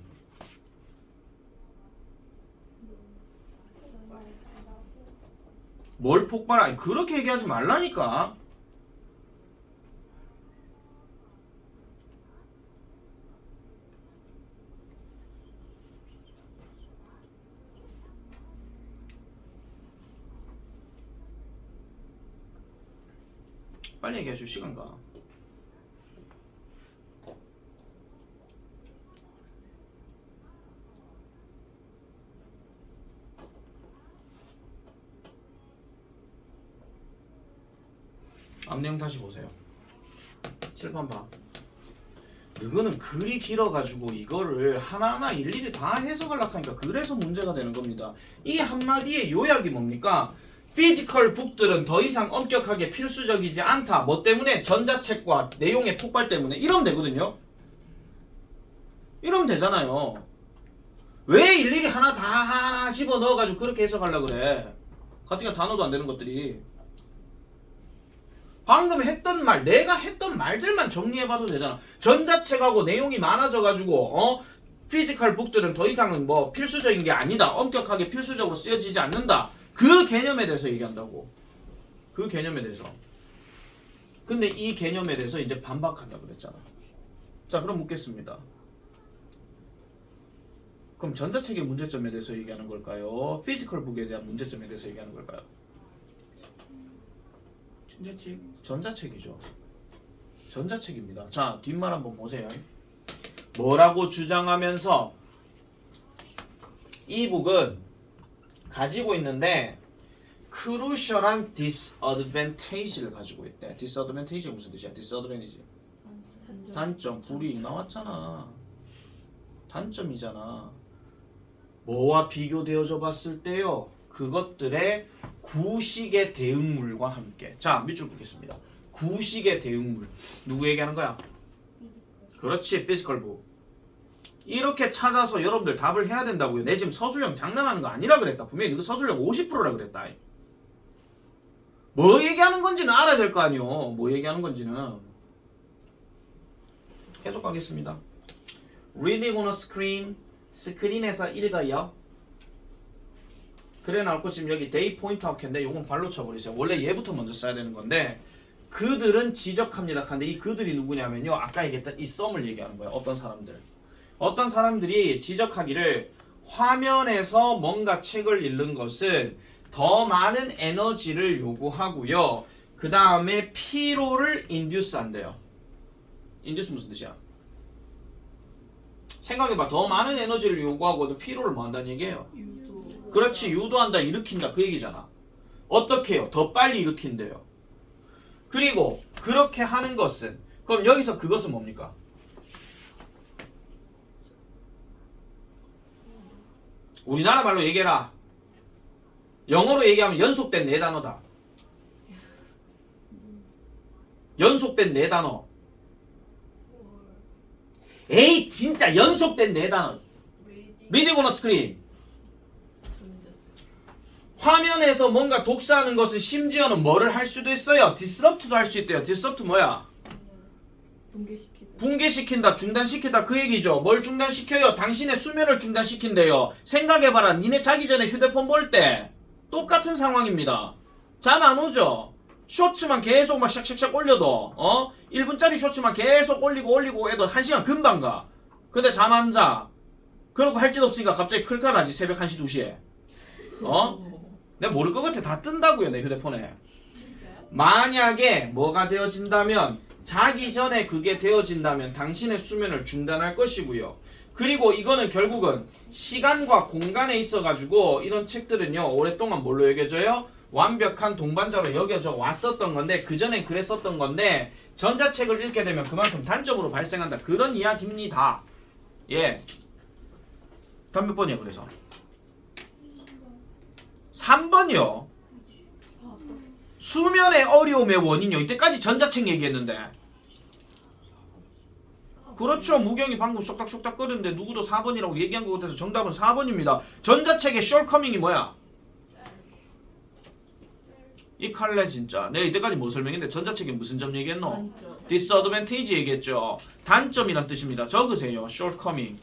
뭘 폭발? 아니 그렇게 얘기하지 말라니까. 빨리 얘기하시오. 시간 가. 앞 내용 다시 보세요. 칠판 봐. 이거는 글이 길어가지고 이거를 하나하나 일일이 다 해석하려고 하니까 그래서 문제가 되는 겁니다. 이 한마디의 요약이 뭡니까? 피지컬 북들은 더 이상 엄격하게 필수적이지 않다. 뭐 때문에? 전자책과 내용의 폭발 때문에. 이러면 되거든요. 이러면 되잖아요. 왜 일일이 하나 다 집어넣어가지고 그렇게 해석하려고 그래? 가뜩이나 단어도 안 되는 것들이. 방금 했던 말, 내가 했던 말들만 정리해봐도 되잖아. 전자책하고 내용이 많아져가지고 피지컬 북들은 더 이상은 뭐 필수적인 게 아니다. 엄격하게 필수적으로 쓰여지지 않는다. 그 개념에 대해서 얘기한다고. 그 개념에 대해서. 근데 이 개념에 대해서 이제 반박한다고 그랬잖아. 자, 그럼 묻겠습니다. 그럼 전자책의 문제점에 대해서 얘기하는 걸까요? 피지컬 북에 대한 문제점에 대해서 얘기하는 걸까요? 전자책. 전자책이죠. 전자책입니다. 자, 뒷말 한번 보세요. 뭐라고 주장하면서 이 북은 가지고 있는데 크루셜한 disadvantage를 가지고 있대. disadvantage가 무슨 뜻이야? disadvantage. 단점, 불이익 나왔잖아. 단점이잖아. 뭐와 비교되어져 봤을 때요? 그것들의 구식의 대응물과 함께. 자, 밑줄 보겠습니다. 구식의 대응물. 누구 얘기하는 거야? 그렇지, 피지컬 북. 이렇게 찾아서 여러분들 답을 해야 된다고요. 내 지금 서술형 장난하는 거 아니라 그랬다. 분명히 이거 서술형 50%라 그랬다. 뭐 얘기하는 건지는 알아야 될 거 아니요. 뭐 얘기하는 건지는. 계속 가겠습니다. Reading on a screen. 스크린에서 읽어요. 그래 나올 거 지금 여기 데이 포인트 아웃인데 요건 발로 쳐버리세요. 원래 얘부터 먼저 써야 되는 건데 그들은 지적합니다. 근데 이 그들이 누구냐면요. 아까 얘기했던 이 썸을 얘기하는 거예요. 어떤 사람들. 어떤 사람들이 지적하기를 화면에서 뭔가 책을 읽는 것은 더 많은 에너지를 요구하고요. 그 다음에 피로를 인듀스 한대요. 인듀스 무슨 뜻이야? 생각해봐. 더 많은 에너지를 요구하고도 피로를 뭐 한다는 얘기예요? 유도. 그렇지. 유도한다, 일으킨다 그 얘기잖아. 어떻게 해요? 더 빨리 일으킨대요. 그리고 그렇게 하는 것은 그럼 여기서 그것은 뭡니까? 우리나라 말로 얘기해라. 영어로 얘기하면 연속된 네 단어다. 연속된 네 단어. 에이 진짜 연속된 네 단어. 리딩 오너 스크린. 화면에서 뭔가 독사하는 것은 심지어는 뭐를 할 수도 있어요. 디스럽트도 할 수 있대요. 디스럽트 뭐야? 붕괴시키다. 붕괴시킨다, 중단시키다 그 얘기죠. 뭘 중단시켜요? 당신의 수면을 중단시킨대요. 생각해봐라. 니네 자기 전에 휴대폰 볼 때 똑같은 상황입니다. 잠 안 오죠? 쇼츠만 계속 막 샥샥샥 올려도 1분짜리 쇼츠만 계속 올리고 해도 1시간 금방 가. 근데 잠 안 자. 그러고 할 짓 없으니까 갑자기 클까 나지 새벽 1시 2시에. 내가 모를 것 같아. 다 뜬다고요 내 휴대폰에. 만약에 뭐가 되어진다면 자기 전에 그게 되어진다면 당신의 수면을 중단할 것이고요. 그리고 이거는 결국은 시간과 공간에 있어가지고 이런 책들은요 오랫동안 뭘로 여겨져요? 완벽한 동반자로 여겨져 왔었던 건데 그전엔 그랬었던 건데 전자책을 읽게 되면 그만큼 단적으로 발생한다. 그런 이야기입니다. 예. 다음 몇 번이야 그래서? 3번이요. 수면의 어려움의 원인요. 이때까지 전자책 얘기했는데. 그렇죠. 무경이 방금 쏙닥쏙닥 거렸는데 누구도 4번이라고 얘기한 것 같아서 정답은 4번입니다. 전자책의 숄커밍이 뭐야? 이 칼레 진짜. 내가 이때까지 뭐 설명했는데 전자책에 무슨 점 얘기했노? 단점. 디스어드밴티지 얘기했죠. 단점이란 뜻입니다. 적으세요. 숄커밍.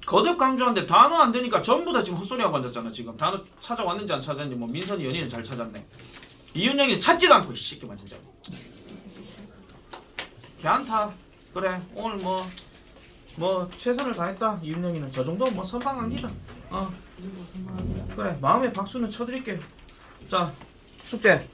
거듭 강조하는데 단어 안 되니까 전부 다 지금 헛소리하고 앉았잖아. 지금 단어 찾아왔는지 안 찾았는지 뭐 민선이 연희는 잘 찾았네. 이윤영이 찾지도 않고 이 새끼만 진짜. 괜찮다. 그래 오늘 뭐 최선을 다했다. 이윤영이는 저 정도면 뭐 선방합니다. 이 정도 선망합니다. 그래 마음의 박수는 쳐드릴게요. 자 숙제